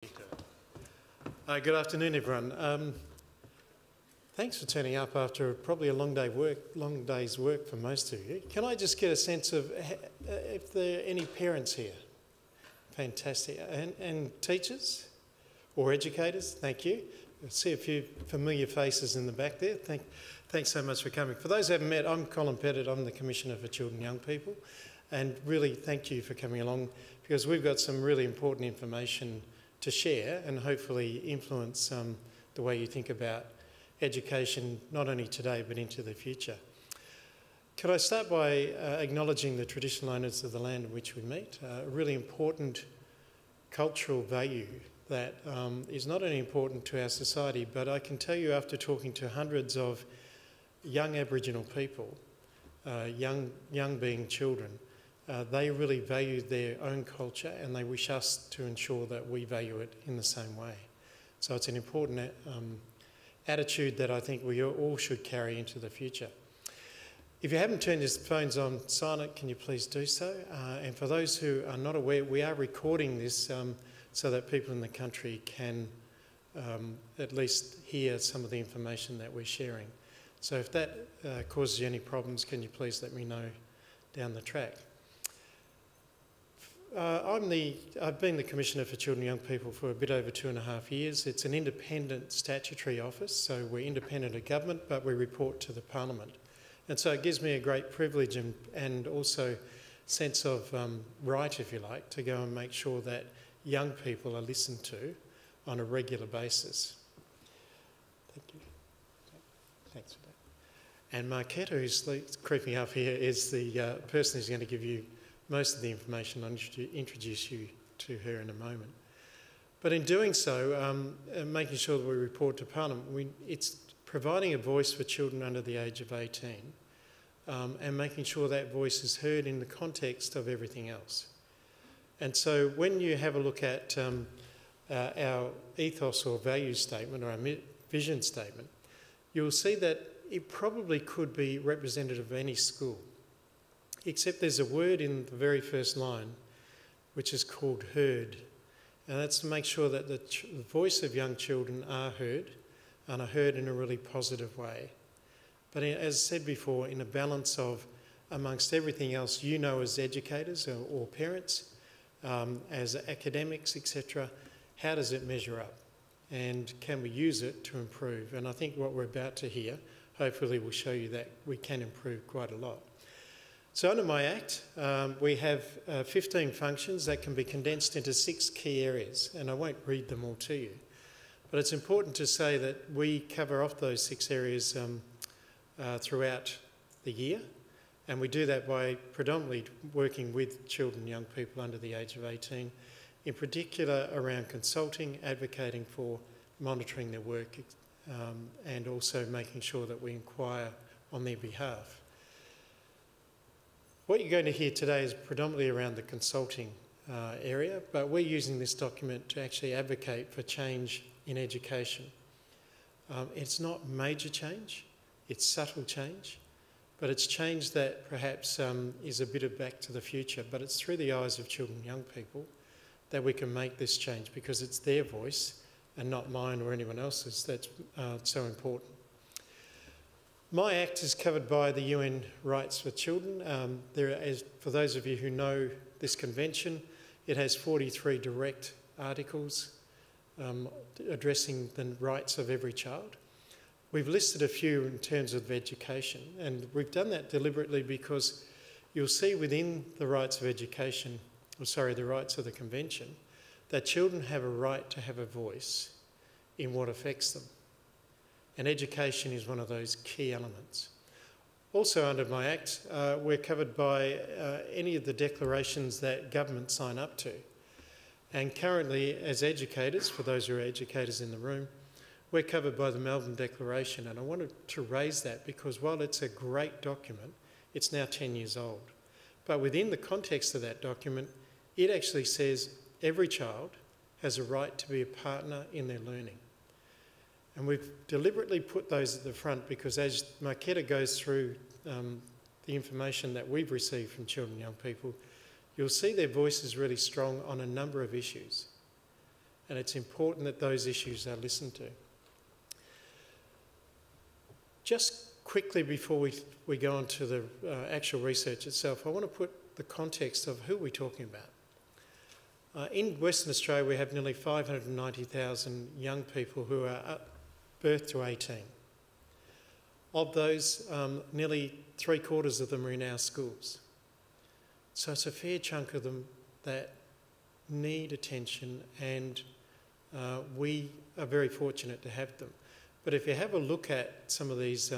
Good afternoon, everyone. Thanks for turning up after probably a long day's work for most of you. Can I just get a sense of if there are any parents here? Fantastic. And teachers or educators? Thank you. I see a few familiar faces in the back there. Thanks so much for coming. For those who haven't met, I'm Colin Pettit. I'm the Commissioner for Children and Young People. And really thank you for coming along, because we've got some really important information to share and hopefully influence the way you think about education, not only today but into the future. Could I start by acknowledging the traditional owners of the land in which we meet, a really important cultural value that is not only important to our society, but I can tell you after talking to hundreds of young Aboriginal people, young being children, they really value their own culture and they wish us to ensure that we value it in the same way. So it's an important attitude that I think we all should carry into the future. If you haven't turned your phones on silent, can you please do so? And for those who are not aware, we are recording this so that people in the country can at least hear some of the information that we're sharing. So if that causes you any problems, can you please let me know down the track? I've been the Commissioner for Children and Young People for a bit over 2.5 years. It's an independent statutory office, so we're independent of government, but we report to the Parliament. And so it gives me a great privilege and also sense of right, if you like, to go and make sure that young people are listened to on a regular basis. Thank you. Thanks for that. And Marquetta, who's creeping up here, is the person who's going to give you most of the information. I'll introduce you to her in a moment. But in doing so, making sure that we report to Parliament, it's providing a voice for children under the age of 18 and making sure that voice is heard in the context of everything else. And so when you have a look at our ethos or value statement or our vision statement, you'll see that it probably could be representative of any school, except there's a word in the very first line which is called heard. And that's to make sure that the voice of young children are heard, and are heard in a really positive way. But as I said before, in a balance of, amongst everything else you know as educators or parents, as academics, etc., how does it measure up? And can we use it to improve? And I think what we're about to hear hopefully will show you that we can improve quite a lot. So under my Act, we have 15 functions that can be condensed into 6 key areas, and I won't read them all to you. But it's important to say that we cover off those 6 areas throughout the year, and we do that by predominantly working with children and young people under the age of 18, in particular around consulting, advocating for monitoring their work, and also making sure that we inquire on their behalf. What you're going to hear today is predominantly around the consulting area, but we're using this document to actually advocate for change in education. It's not major change, it's subtle change, but it's change that perhaps is a bit of back to the future, but it's through the eyes of children and young people that we can make this change, because it's their voice and not mine or anyone else's that's so important. My Act is covered by the UN Rights for Children. For those of you who know this convention, it has 43 direct articles addressing the rights of every child. We've listed a few in terms of education, and we've done that deliberately because you'll see within the rights of education, the rights of the convention, that children have a right to have a voice in what affects them. And education is one of those key elements. Also under my Act, we're covered by any of the declarations that governments sign up to. And currently, as educators, for those who are educators in the room, we're covered by the Melbourne Declaration. And I wanted to raise that because while it's a great document, it's now 10 years old. But within the context of that document, it actually says every child has a right to be a partner in their learning. And we've deliberately put those at the front because as Marquetta goes through the information that we've received from children and young people, you'll see their voice is really strong on a number of issues. and it's important that those issues are listened to. Just quickly before we go on to the actual research itself, I want to put the context of who we're talking about. In Western Australia, we have nearly 590,000 young people who are birth to 18. Of those, nearly 3/4 of them are in our schools. So it's a fair chunk of them that need attention, and we are very fortunate to have them. But if you have a look at some of these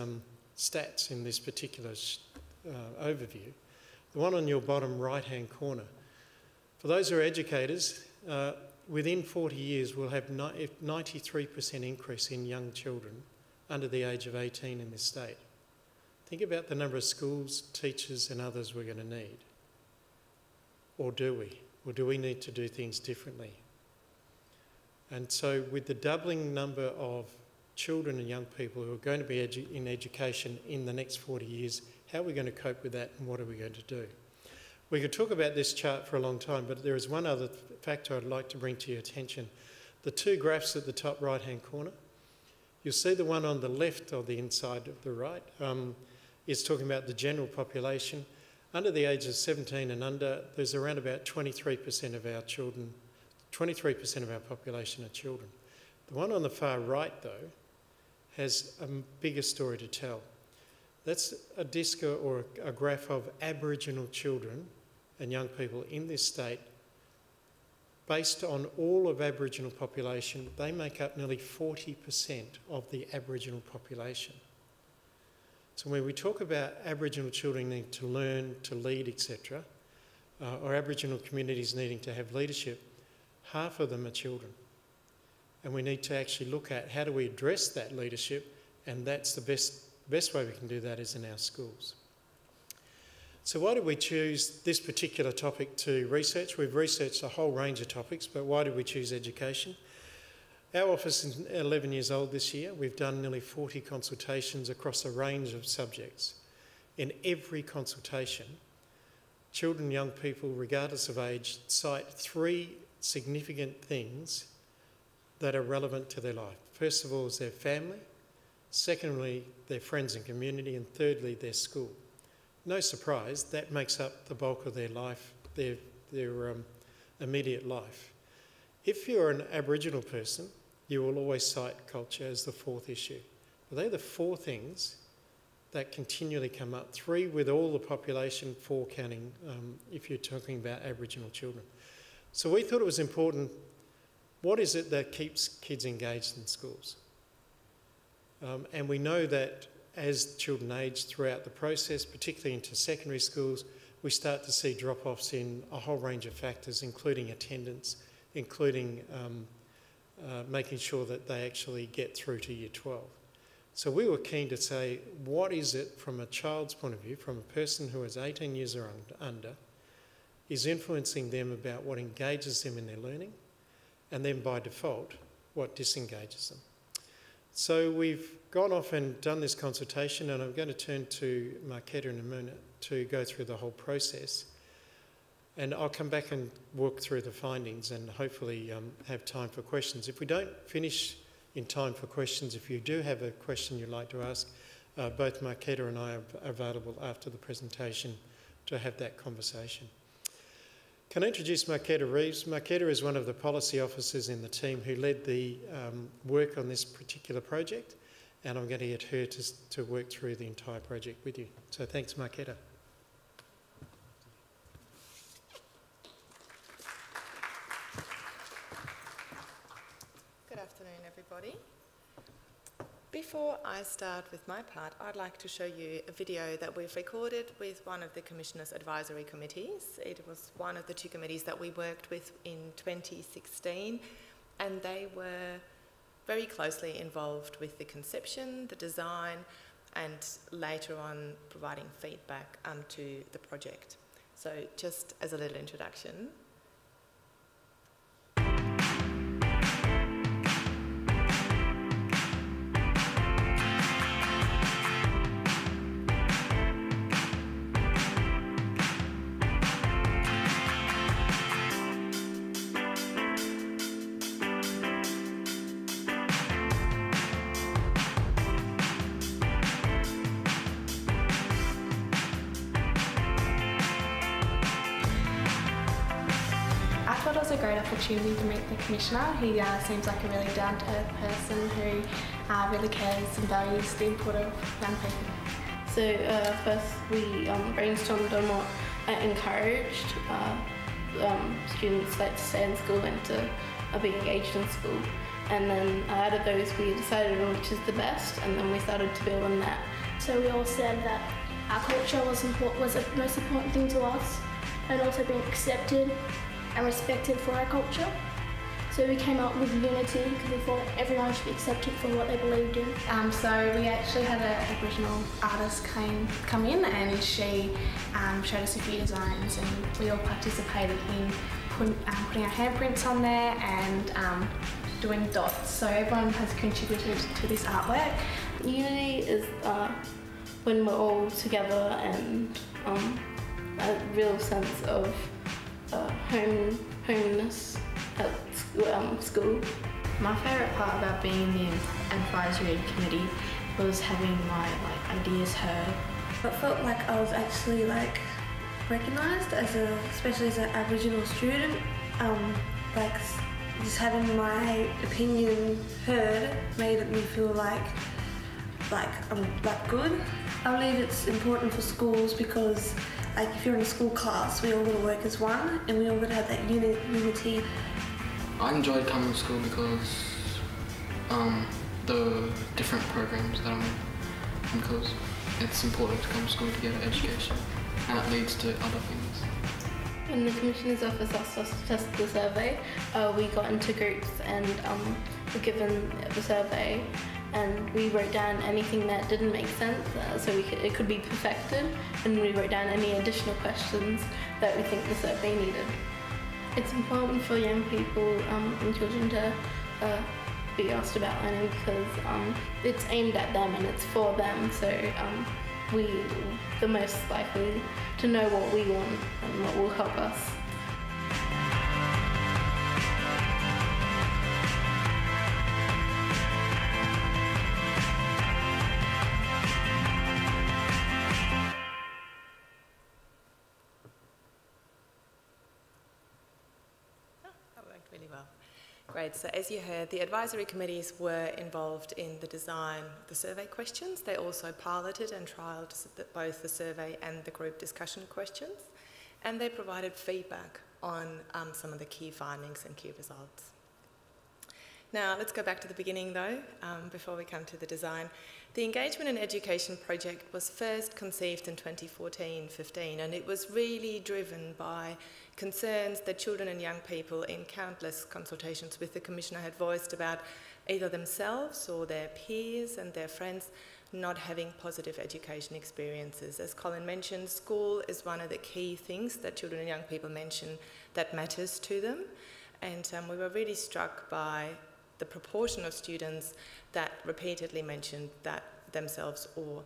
stats in this particular overview, the one on your bottom right-hand corner, for those who are educators, within 40 years we'll have 93% increase in young children under the age of 18 in this state. Think about the number of schools, teachers and others we're going to need. Or do we? Or do we need to do things differently? And so with the doubling number of children and young people who are going to be in education in the next 40 years, how are we going to cope with that and what are we going to do? We could talk about this chart for a long time, but there is one other factor I'd like to bring to your attention. The two graphs at the top right-hand corner, you'll see the one on the left or the inside of the right is talking about the general population. Under the age of 17 and under, there's around about 23% of our children, 23% of our population are children. The one on the far right, though, has a bigger story to tell. That's a disc or a graph of Aboriginal children and young people in this state. Based on all of Aboriginal population, they make up nearly 40% of the Aboriginal population. So when we talk about Aboriginal children needing to learn, to lead, etc., or Aboriginal communities needing to have leadership, half of them are children. And we need to actually look at how do we address that leadership, and that's the best way we can do that is in our schools. So why did we choose this particular topic to research? We've researched a whole range of topics, but why did we choose education? Our office is 11 years old this year. We've done nearly 40 consultations across a range of subjects. In every consultation, children and young people, regardless of age, cite 3 significant things that are relevant to their life. First of all is their family, secondly their friends and community, and thirdly their school. No surprise, that makes up the bulk of their life, their immediate life. If you're an Aboriginal person, you will always cite culture as the 4th issue. But they're the 4 things that continually come up, 3 with all the population, 4 counting if you're talking about Aboriginal children. So we thought it was important, what is it that keeps kids engaged in schools? And we know that as children age throughout the process, particularly into secondary schools, we start to see drop-offs in a whole range of factors, including attendance, including making sure that they actually get through to year 12. So we were keen to say, what is it from a child's point of view, from a person who is 18 years or under, is influencing them about what engages them in their learning, and then by default, what disengages them. So we've gone off and done this consultation, and I'm going to turn to Marketa in a minute to go through the whole process. And I'll come back and walk through the findings and hopefully have time for questions. If we don't finish in time for questions, if you do have a question you'd like to ask, both Marketa and I are available after the presentation to have that conversation. Can I introduce Marketa Reeves? Marketa is one of the policy officers in the team who led the work on this particular project, and I'm going to get her to work through the entire project with you. So thanks, Marketa. Good afternoon, everybody. Before I start with my part, I'd like to show you a video that we've recorded with one of the Commissioner's advisory committees. It was one of the 2 committees that we worked with in 2016, and they were very closely involved with the conception, the design, and later on providing feedback onto the project. So just as a little introduction. great opportunity to meet the Commissioner. He seems like a really down-to-earth person who really cares and values the input of young people. So first we brainstormed on what encouraged students to stay in school and to be engaged in school. And then out of those we decided on which is the best, and then we started to build on that. So we all said that our culture was the most important thing to us, and also being accepted and respected for our culture. So we came up with unity because we thought everyone should be accepted for what they believed in. So we actually had an Aboriginal artist come in, and she showed us a few designs, and we all participated in putting our handprints on there and doing dots. So everyone has contributed to this artwork. Unity is when we're all together and a real sense of homeness at school. My favourite part about being in the advisory committee was having my ideas heard. I felt like I was actually recognised especially as an Aboriginal student. Just having my opinion heard made me feel like I'm good. I believe it's important for schools because if you're in a school class, we all got to work as one, and we all got to have that unity. I enjoyed coming to school because the different programs that I'm in, because it's important to come to school to get an education, and it leads to other things. When the Commissioner's Office asked us to test the survey, we got into groups and were given the survey, and we wrote down anything that didn't make sense, so it could be perfected, and we wrote down any additional questions that we think the survey needed. It's important for young people and children to be asked about learning because it's aimed at them and it's for them, so we're the most likely to know what we want and what will help us. Really well. Great. So as you heard, the advisory committees were involved in the design of the survey questions. They also piloted and trialled both the survey and the group discussion questions, and they provided feedback on some of the key findings and key results. Now let's go back to the beginning though, before we come to the design. The Engagement in Education project was first conceived in 2014-15, and it was really driven by concerns that children and young people in countless consultations with the Commissioner had voiced about either themselves or their peers and their friends not having positive education experiences. As Colin mentioned, school is one of the key things that children and young people mention that matters to them, and we were really struck by the proportion of students that repeatedly mentioned that themselves or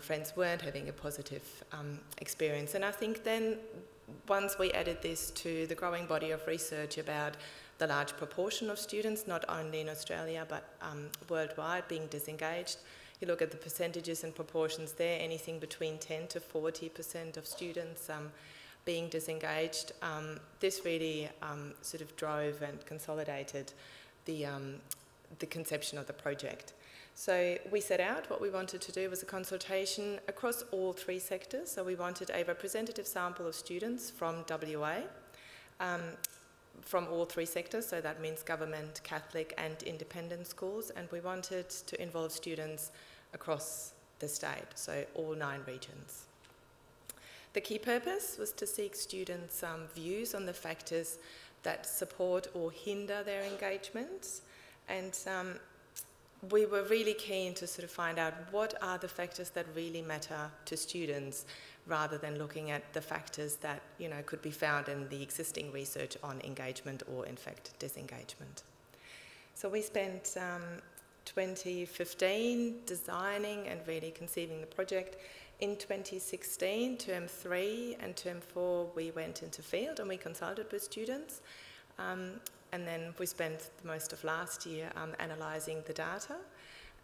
friends weren't having a positive experience. And I think then once we added this to the growing body of research about the large proportion of students, not only in Australia but worldwide, being disengaged, you look at the percentages and proportions there, anything between 10 to 40% of students being disengaged. This really sort of drove and consolidated the conception of the project. So we set out what we wanted to do was a consultation across all three sectors. So we wanted a representative sample of students from WA, from all three sectors, so that means government, Catholic and independent schools, and we wanted to involve students across the state, so all 9 regions. The key purpose was to seek students' views on the factors that support or hinder their engagements, and we were really keen to sort of find out what are the factors that really matter to students rather than looking at the factors that could be found in the existing research on engagement or in fact disengagement. So we spent 2015 designing and really conceiving the project. In 2016, term 3 and term 4, we went into field and we consulted with students. And then we spent most of last year analysing the data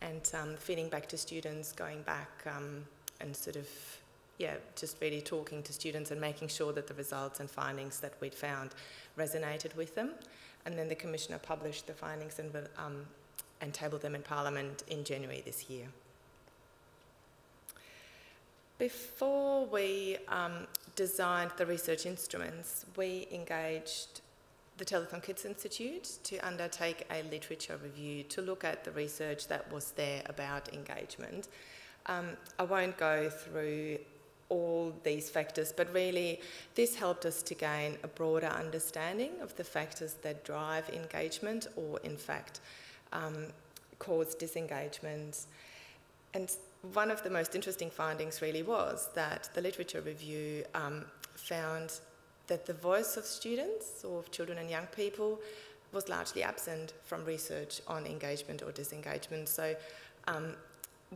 and feeding back to students, going back and sort of just really talking to students and making sure that the results and findings that we'd found resonated with them. And then the Commissioner published the findings and tabled them in Parliament in January this year. Before we designed the research instruments, we engaged the Telethon Kids Institute to undertake a literature review to look at the research that was there about engagement. I won't go through all these factors, but really this helped us to gain a broader understanding of the factors that drive engagement or in fact cause disengagement. And one of the most interesting findings really was that the literature review found that the voice of students or of children and young people was largely absent from research on engagement or disengagement. So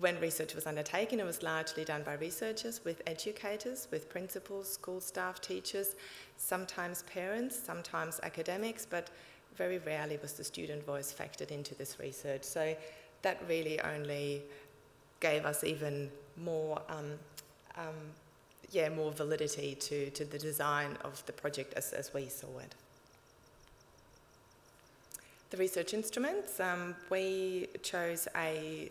when research was undertaken, it was largely done by researchers with educators, with principals, school staff, teachers, sometimes parents, sometimes academics, but very rarely was the student voice factored into this research. So that really only gave us even more more validity to the design of the project as we saw it. The research instruments, we chose a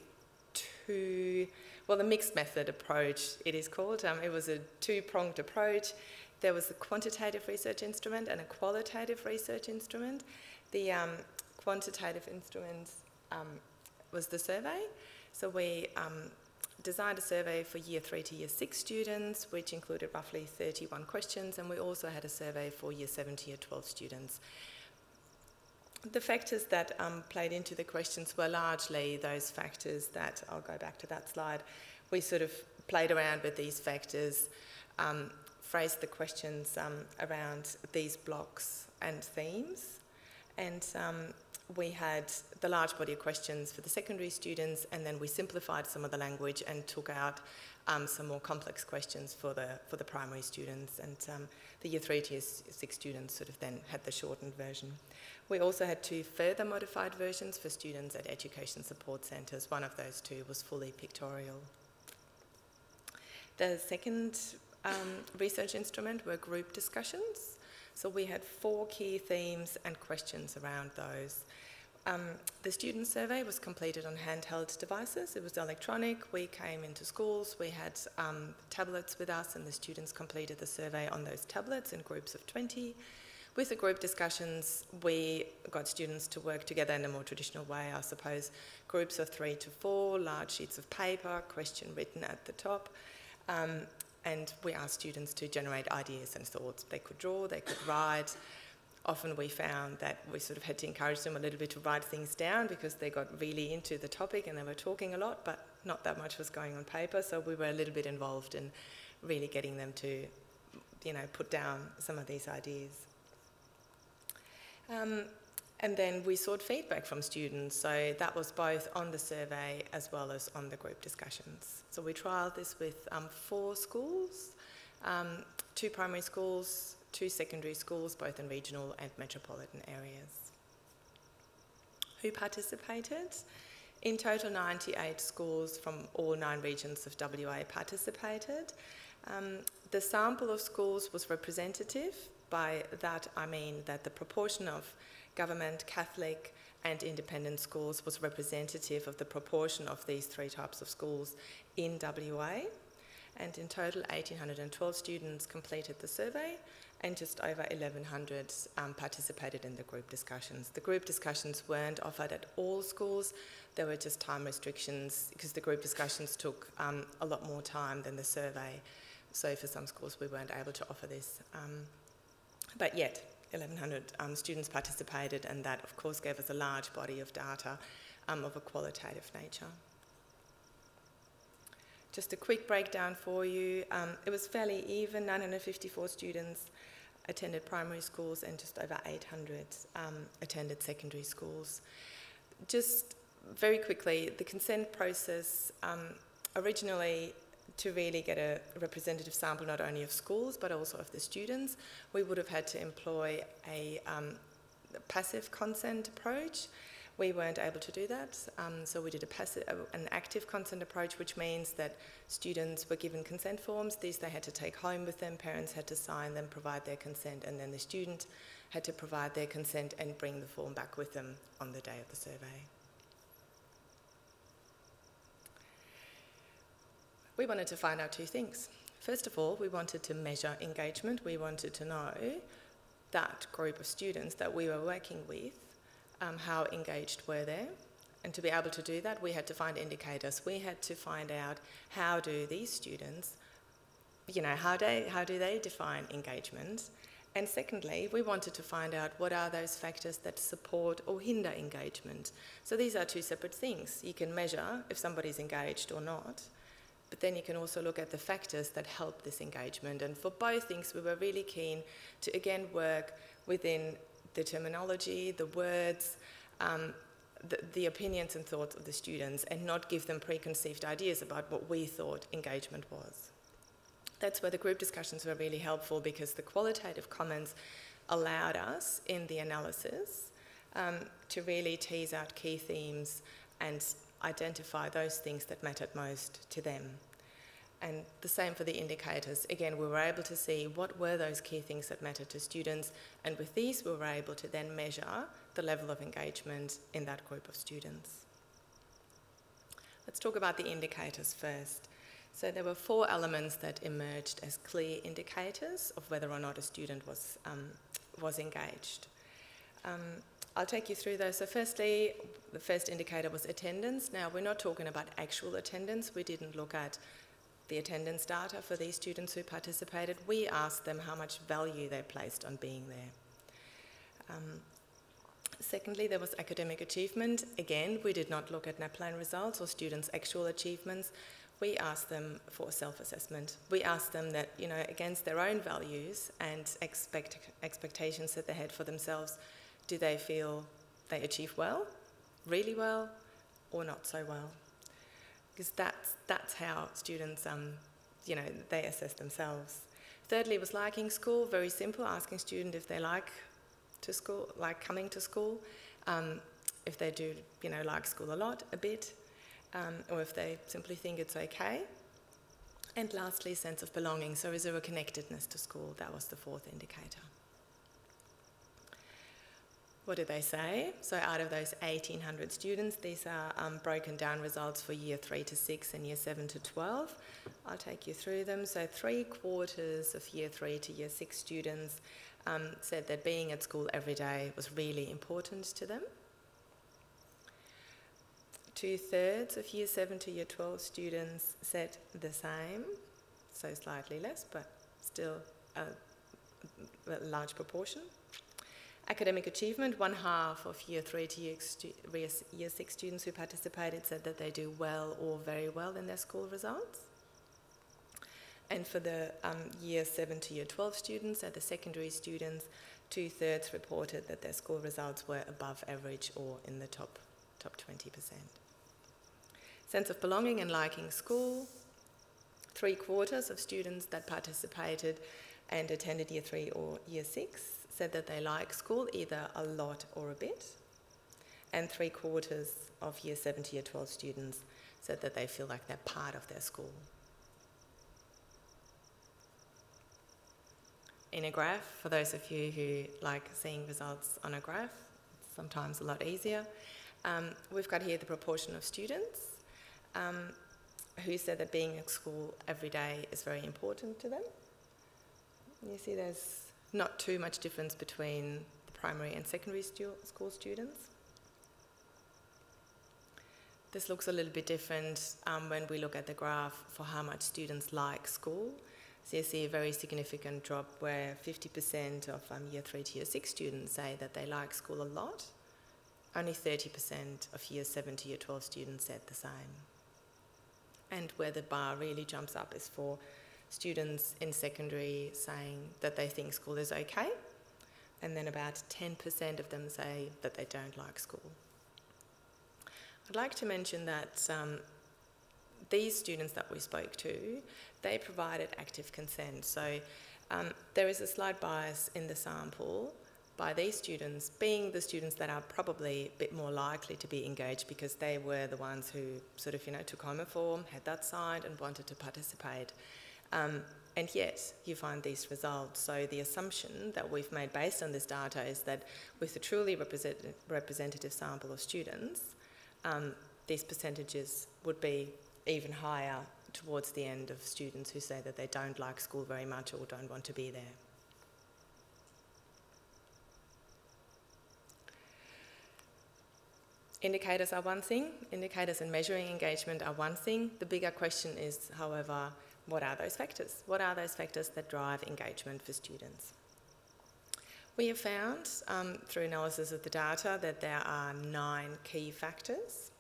mixed method approach, it is called. It was a two-pronged approach. There was a quantitative research instrument and a qualitative research instrument. The quantitative instrument was the survey. So we designed a survey for Year 3 to Year 6 students, which included roughly 31 questions, and we also had a survey for Year 7 to Year 12 students. The factors that played into the questions were largely those factors that, I'll go back to that slide, we sort of played around with these factors, phrased the questions around these blocks and themes, and we had the large body of questions for the secondary students, and then we simplified some of the language and took out some more complex questions for the primary students, and the Year 3 to Year 6 students sort of then had the shortened version. We also had 2 further modified versions for students at education support centres. One of those 2 was fully pictorial. The second research instrument were group discussions. So we had 4 key themes and questions around those. The student survey was completed on handheld devices. It was electronic. We came into schools. We had tablets with us, and the students completed the survey on those tablets in groups of 20. With the group discussions, we got students to work together in a more traditional way, I suppose. Groups of 3 to 4, large sheets of paper, question written at the top. And we asked students to generate ideas and thoughts. They could draw, they could write. Often we found that we sort of had to encourage them a little bit to write things down because they got really into the topic and they were talking a lot, but not that much was going on paper. So we were a little bit involved in really getting them to, put down some of these ideas. And then we sought feedback from students, so that was both on the survey as well as on the group discussions. So we trialled this with 4 schools, 2 primary schools, 2 secondary schools, both in regional and metropolitan areas. Who participated? In total, 98 schools from all 9 regions of WA participated. The sample of schools was representative. By that I mean that the proportion of government, Catholic and independent schools was representative of the proportion of these 3 types of schools in WA. And in total, 1,812 students completed the survey and just over 1,100 participated in the group discussions. The group discussions weren't offered at all schools. There were just time restrictions because the group discussions took a lot more time than the survey. So for some schools we weren't able to offer this. But yet, 1,100 students participated, and that of course gave us a large body of data of a qualitative nature. Just a quick breakdown for you. It was fairly even. 954 students attended primary schools and just over 800 attended secondary schools. Just very quickly, the consent process originally, to really get a representative sample not only of schools but also of the students, we would have had to employ a passive consent approach, We weren't able to do that, so we did an active consent approach, which means that students were given consent forms. These they had to take home with them, parents had to sign them, provide their consent, and then the student had to provide their consent and bring the form back with them on the day of the survey. We wanted to find out two things. First of all, we wanted to measure engagement. We wanted to know that group of students that we were working with, how engaged were they? And to be able to do that, we had to find indicators. We had to find out how do these students, how do they define engagement? And secondly, we wanted to find out what are those factors that support or hinder engagement. So these are two separate things. You can measure if somebody's engaged or not, but then you can also look at the factors that help this engagement. And for both things, we were really keen to, again, work within the terminology, the words, the opinions and thoughts of the students, and not give them preconceived ideas about what we thought engagement was. That's where the group discussions were really helpful, because the qualitative comments allowed us in the analysis to really tease out key themes and identify those things that mattered most to them. And the same for the indicators. Again, we were able to see what were those key things that mattered to students, and with these we were able to then measure the level of engagement in that group of students. Let's talk about the indicators first. So there were 4 elements that emerged as clear indicators of whether or not a student was engaged. I'll take you through those. So firstly, the first indicator was attendance. Now, we're not talking about actual attendance. We didn't look at the attendance data for these students who participated. We asked them how much value they placed on being there. Secondly, there was academic achievement. Again, we did not look at NAPLAN results or students' actual achievements. We asked them for a self-assessment. We asked them that, against their own values and expectations that they had for themselves, do they feel they achieve well, really well, or not so well? Because that's how students, they assess themselves. Thirdly, was liking school. Very simple, asking students if they like coming to school, if they do, like school a lot, a bit, or if they simply think it's okay. And lastly, sense of belonging. So is there a connectedness to school? That was the 4th indicator. What did they say? So out of those 1,800 students, these are broken down results for year 3 to 6 and year 7 to 12. I'll take you through them. So 3/4 of year 3 to year 6 students said that being at school every day was really important to them. 2/3 of year 7 to year 12 students said the same, so slightly less, but still a large proportion. Academic achievement, 1/2 of year 3 to year 6 students who participated said that they do well or very well in their school results. And for the year 7 to year 12 students, the secondary students, 2/3 reported that their school results were above average or in the top 20%. Sense of belonging and liking school, 3/4 of students that participated and attended year 3 or year 6 said that they like school either a lot or a bit, and 3/4 of year 7 to year 12 students said that they feel like they're part of their school. In a graph, for those of you who like seeing results on a graph, it's sometimes a lot easier. We've got here the proportion of students who said that being at school every day is very important to them. You see there's not too much difference between the primary and secondary school students. This looks a little bit different when we look at the graph for how much students like school. So you see a very significant drop where 50% of year 3 to year 6 students say that they like school a lot. Only 30% of year 7 to year 12 students said the same. And where the bar really jumps up is for students in secondary saying that they think school is okay, and then about 10% of them say that they don't like school. I'd like to mention that these students that we spoke to, they provided active consent. So there is a slight bias in the sample, by these students being the students that are probably a bit more likely to be engaged because they were the ones who sort of, took home a form, had that signed and wanted to participate. And yet you find these results. So the assumption that we've made based on this data is that with a truly representative sample of students, these percentages would be even higher towards the end of students who say that they don't like school very much or don't want to be there. Indicators are one thing. Indicators in measuring engagement are one thing. The bigger question is, however, what are those factors? What are those factors that drive engagement for students? We have found through analysis of the data that there are 9 key factors,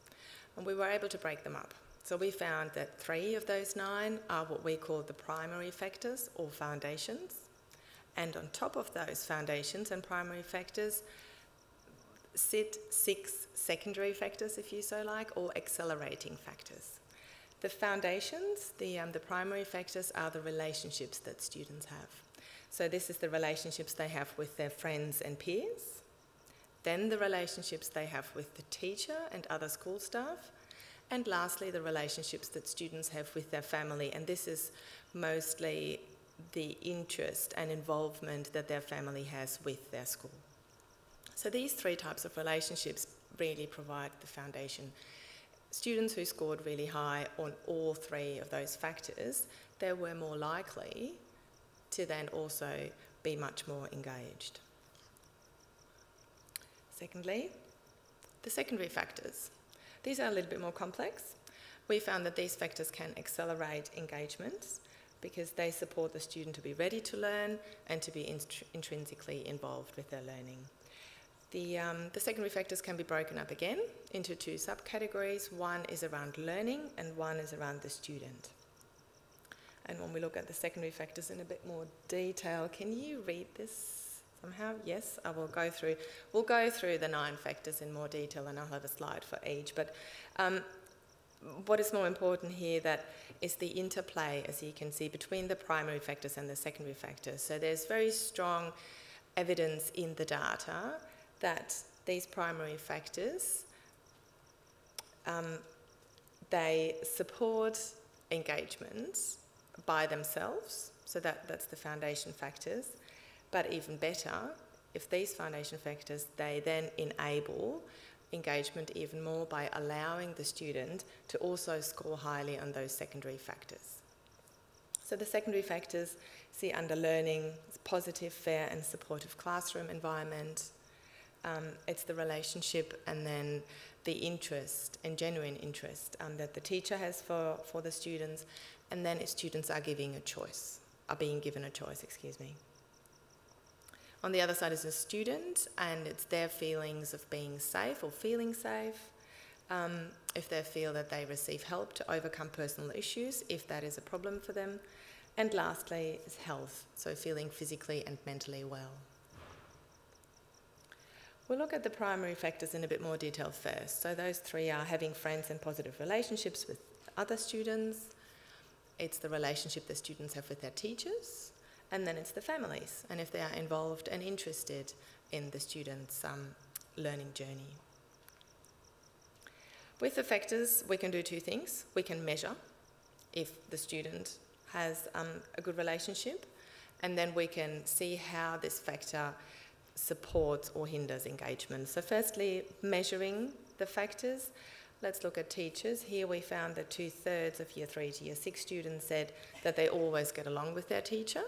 and we were able to break them up. So we found that 3 of those 9 are what we call the primary factors or foundations, and on top of those foundations and primary factors sit 6 secondary factors, if you so like, or accelerating factors. The foundations, the primary factors, are the relationships that students have. So this is the relationships they have with their friends and peers, then the relationships they have with the teacher and other school staff, and lastly the relationships that students have with their family, and this is mostly the interest and involvement that their family has with their school. So these 3 types of relationships really provide the foundation. Students who scored really high on all 3 of those factors, they were more likely to then also be much more engaged. Secondly, the secondary factors. These are a little bit more complex. We found that these factors can accelerate engagement because they support the student to be ready to learn and to be intrinsically involved with their learning. The secondary factors can be broken up again into 2 subcategories. One is around learning and one is around the student. And when we look at the secondary factors in a bit more detail, can you read this somehow? Yes, I will go through. We'll go through the 9 factors in more detail and I'll have a slide for each. But what is more important here that is the interplay, as you can see, between the primary factors and the secondary factors. So there's very strong evidence in the data that these primary factors, they support engagement by themselves, so that's the foundation factors, but even better, if these foundation factors, they then enable engagement even more by allowing the student to also score highly on those secondary factors. So the secondary factors see under learning, positive, fair and supportive classroom environment. It's the relationship and then the interest and genuine interest that the teacher has for the students, and then if students are being given a choice, excuse me. On the other side is the student, and it's their feelings of being safe or feeling safe, if they feel that they receive help to overcome personal issues, if that is a problem for them. And lastly is health, so feeling physically and mentally well. We'll look at the primary factors in a bit more detail first. So those 3 are having friends and positive relationships with other students. It's the relationship that students have with their teachers. And then it's the families, and if they are involved and interested in the students' learning journey. With the factors, we can do 2 things. We can measure if the student has a good relationship, and then we can see how this factor supports or hinders engagement. So firstly, measuring the factors. Let's look at teachers. Here we found that 2/3 of Year 3 to Year 6 students said that they always get along with their teacher.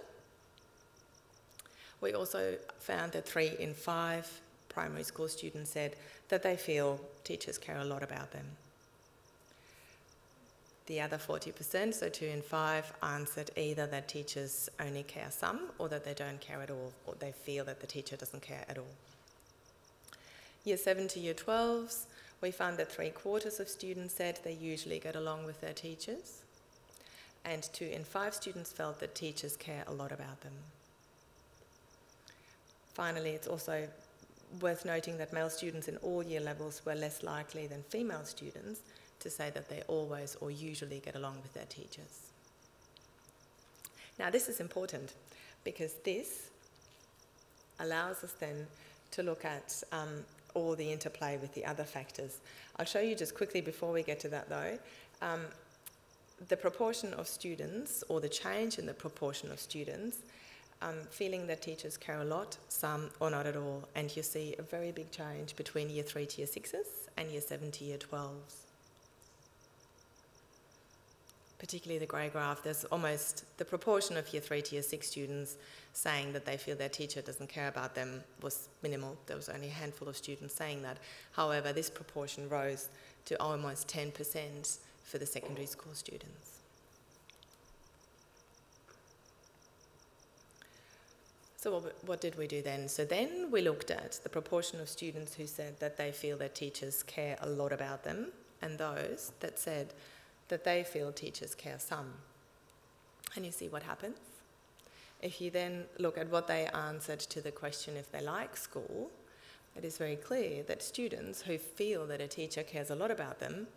We also found that 3 in 5 primary school students said that they feel teachers care a lot about them. The other 40%, so 2 in 5, answered either that teachers only care some or that they don't care at all, or they feel that the teacher doesn't care at all. Year 7 to Year 12s, we found that 3/4 of students said they usually get along with their teachers, and 2 in 5 students felt that teachers care a lot about them. Finally, it's also worth noting that male students in all year levels were less likely than female students to say that they always or usually get along with their teachers. Now, this is important because this allows us then to look at all the interplay with the other factors. I'll show you just quickly before we get to that though, the proportion of students, or the change in the proportion of students, feeling that teachers care a lot, some, or not at all. And you see a very big change between Year 3 to Year 6s and Year 7 to Year 12s. Particularly the grey graph, there's almost the proportion of Year 3 to Year 6 students saying that they feel their teacher doesn't care about them was minimal. There was only a handful of students saying that. However, this proportion rose to almost 10% for the secondary school students. So what did we do then? So then we looked at the proportion of students who said that they feel that teachers care a lot about them, and those that said that they feel teachers care some. And you see what happens? If you then look at what they answered to the question if they like school, it is very clear that students who feel that a teacher cares a lot about them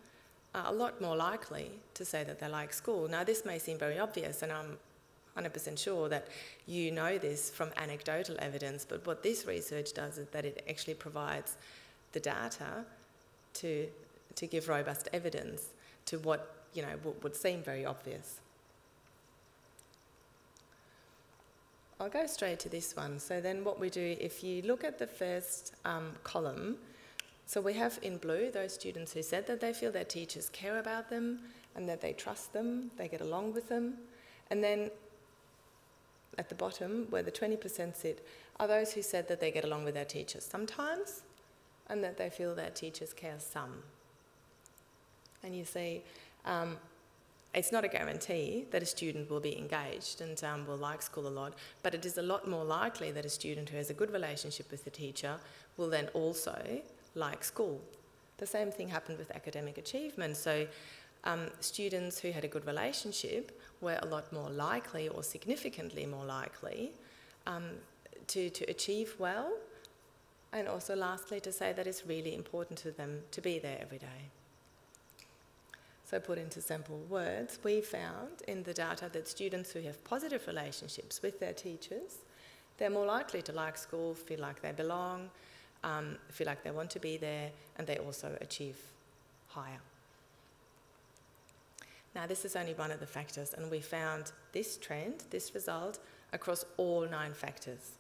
are a lot more likely to say that they like school. Now, this may seem very obvious, and I'm 100% sure that you know this from anecdotal evidence, but what this research does is that it actually provides the data to give robust evidence to what, you know, would seem very obvious. I'll go straight to this one. So then what we do, if you look at the first column, so we have in blue those students who said that they feel their teachers care about them and that they trust them, they get along with them. And then at the bottom, where the 20% sit, are those who said that they get along with their teachers sometimes and that they feel their teachers care some. And you see, it's not a guarantee that a student will be engaged and will like school a lot, but it is a lot more likely that a student who has a good relationship with the teacher will then also like school. The same thing happened with academic achievement. So students who had a good relationship were a lot more likely, or significantly more likely, to achieve well, and also lastly to say that it's really important to them to be there every day. So put into simple words, we found in the data that students who have positive relationships with their teachers, they're more likely to like school, feel like they belong, feel like they want to be there, and they also achieve higher. Now, this is only one of the factors, and we found this trend, this result, across all 9 factors.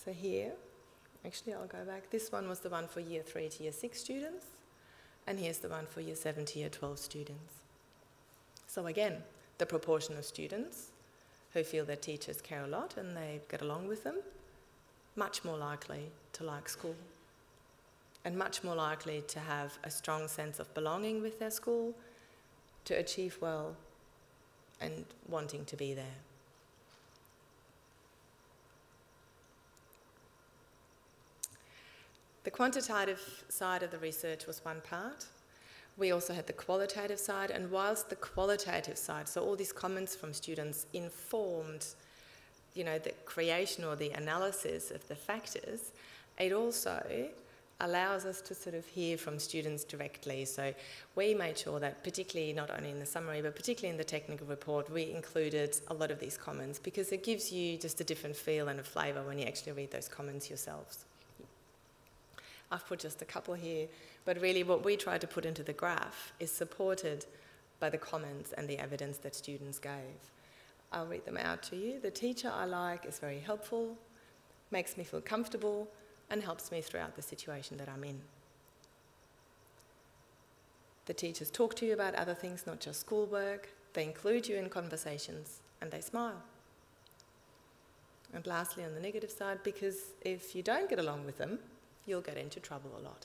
So here, actually I'll go back, this one was the one for Year 3 to Year 6 students, and here's the one for Year 7 to Year 12 students. So again, the proportion of students who feel their teachers care a lot and they get along with them, much more likely to like school, and much more likely to have a strong sense of belonging with their school, to achieve well, and wanting to be there. The quantitative side of the research was one part. We also had the qualitative side, and whilst the qualitative side, so all these comments from students informed, you know, the creation or the analysis of the factors, it also allows us to sort of hear from students directly. So we made sure that, particularly not only in the summary, but particularly in the technical report, we included a lot of these comments, because it gives you just a different feel and a flavour when you actually read those comments yourselves. I've put just a couple here, but really what we tried to put into the graph is supported by the comments and the evidence that students gave. I'll read them out to you. The teacher I like is very helpful, makes me feel comfortable, and helps me throughout the situation that I'm in. The teachers talk to you about other things, not just schoolwork. They include you in conversations, and they smile. And lastly, on the negative side, because if you don't get along with them, you'll get into trouble a lot.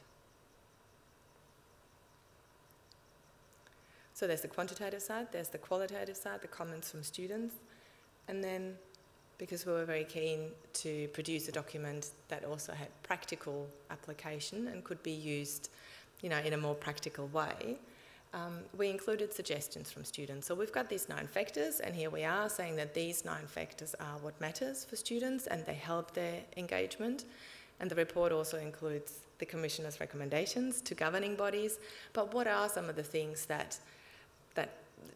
So there's the quantitative side, there's the qualitative side, the comments from students, and then, because we were very keen to produce a document that also had practical application and could be used, you know, in a more practical way, we included suggestions from students. So we've got these 9 factors, and here we are saying that these 9 factors are what matters for students and they help their engagement. And the report also includes the Commissioner's recommendations to governing bodies. But what are some of the things that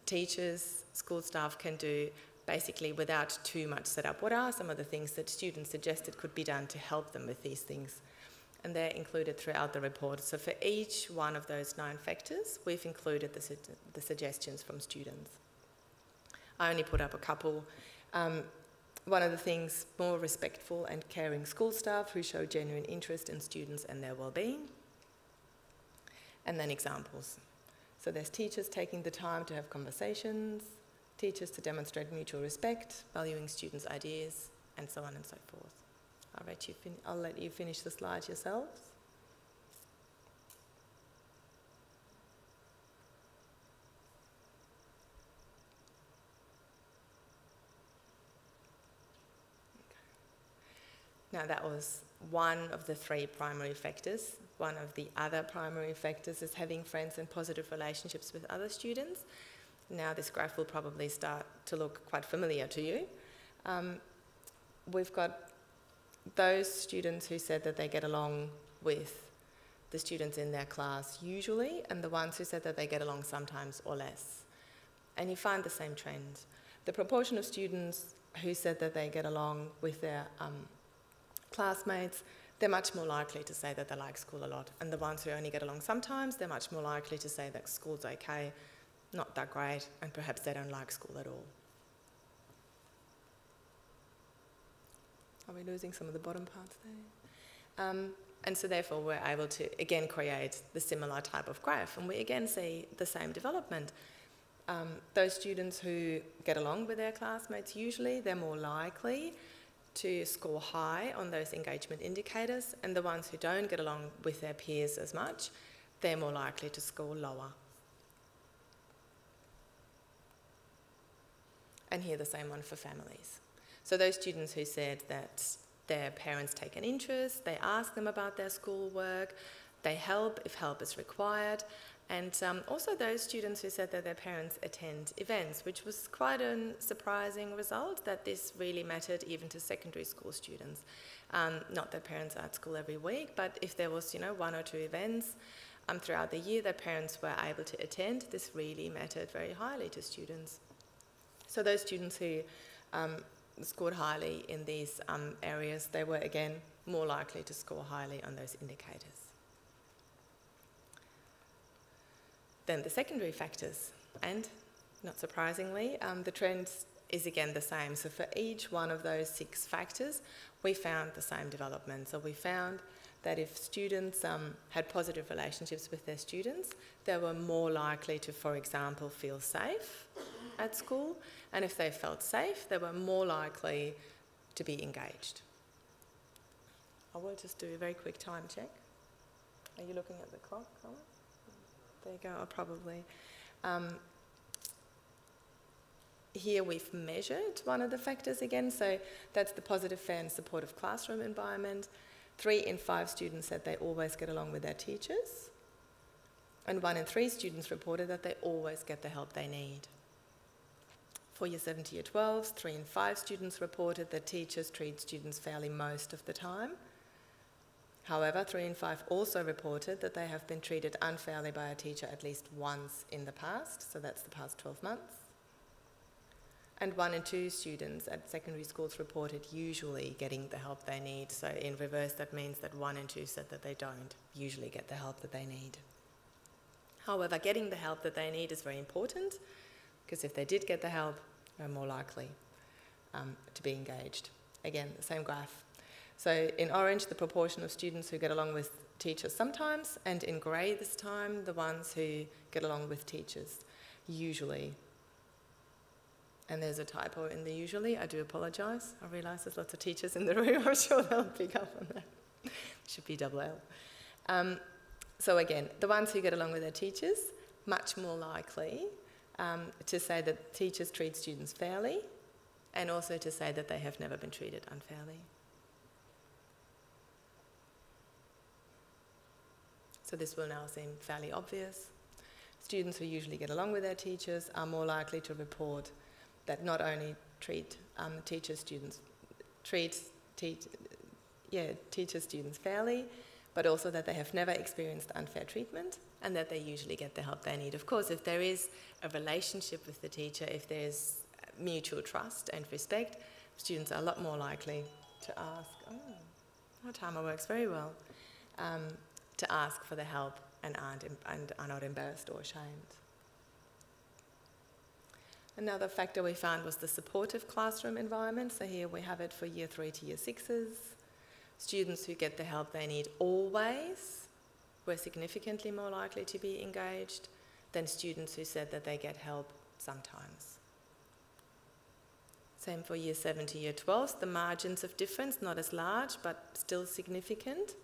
teachers, school staff can do basically without too much setup. What are some of the things that students suggested could be done to help them with these things? And they're included throughout the report. So for each one of those 9 factors, we've included the suggestions from students. I only put up a couple. One of the things, more respectful and caring school staff who show genuine interest in students and their well-being. And then examples. So there's teachers taking the time to have conversations, teachers to demonstrate mutual respect, valuing students' ideas, and so on and so forth. I'll let you finish the slide yourselves. Now that was one of the 3 primary factors. One of the other primary factors is having friends and positive relationships with other students. Now this graph will probably start to look quite familiar to you. We've got those students who said that they get along with the students in their class usually, and the ones who said that they get along sometimes or less. And you find the same trend. The proportion of students who said that they get along with their classmates, they're much more likely to say that they like school a lot. And the ones who only get along sometimes, they're much more likely to say that school's okay, not that great, and perhaps they don't like school at all. Are we losing some of the bottom parts there? And so therefore we're able to again create the similar type of graph, and we again see the same development. Those students who get along with their classmates, usually they're more likely to score high on those engagement indicators, and the ones who don't get along with their peers as much, they're more likely to score lower. And here the same one for families. So those students who said that their parents take an interest, they ask them about their schoolwork, they help if help is required, and also those students who said that their parents attend events, which was quite a surprising result, that this really mattered even to secondary school students. Not that parents are at school every week, but if there was, 1 or 2 events throughout the year that parents were able to attend, this really mattered very highly to students. So those students who scored highly in these areas, they were again more likely to score highly on those indicators. Then the secondary factors, and not surprisingly, the trend is again the same. So for each one of those 6 factors, we found the same development. So we found that if students had positive relationships with their students, they were more likely to, for example, feel safe at school. And if they felt safe, they were more likely to be engaged. I will just do a very quick time check. Are you looking at the clock, Colin? There you go, probably. Here we've measured one of the factors again, so that's the positive, fair and supportive classroom environment. 3 in 5 students said they always get along with their teachers, and 1 in 3 students reported that they always get the help they need. For Year 7 to Year 12s, 3 in 5 students reported that teachers treat students fairly most of the time. However, 3 in 5 also reported that they have been treated unfairly by a teacher at least once in the past, so that's the past 12 months. And 1 in 2 students at secondary schools reported usually getting the help they need. So in reverse, that means that 1 in 2 said that they don't usually get the help that they need. However, getting the help that they need is very important, because if they did get the help, they're more likely to be engaged. Again, the same graph. So in orange, the proportion of students who get along with teachers sometimes, and in grey this time, the ones who get along with teachers usually. And there's a typo in the usually, I do apologise. I realise there's lots of teachers in the room, I'm sure they'll pick up on that. It should be double L. So again, the ones who get along with their teachers, much more likely to say that teachers treat students fairly, and also to say that they have never been treated unfairly. So this will now seem fairly obvious. Students who usually get along with their teachers are more likely to report that not only teachers students fairly, but also that they have never experienced unfair treatment, and that they usually get the help they need. Of course, if there is a relationship with the teacher, if there's mutual trust and respect, students are a lot more likely to ask, our timer works very well, to ask for the help and are not embarrassed or ashamed. Another factor we found was the supportive classroom environment. So here we have it for Year 3 to Year 6s. Students who get the help they need always were significantly more likely to be engaged than students who said that they get help sometimes. Same for Year 7 to Year 12s. The margins of difference, not as large, but still significant.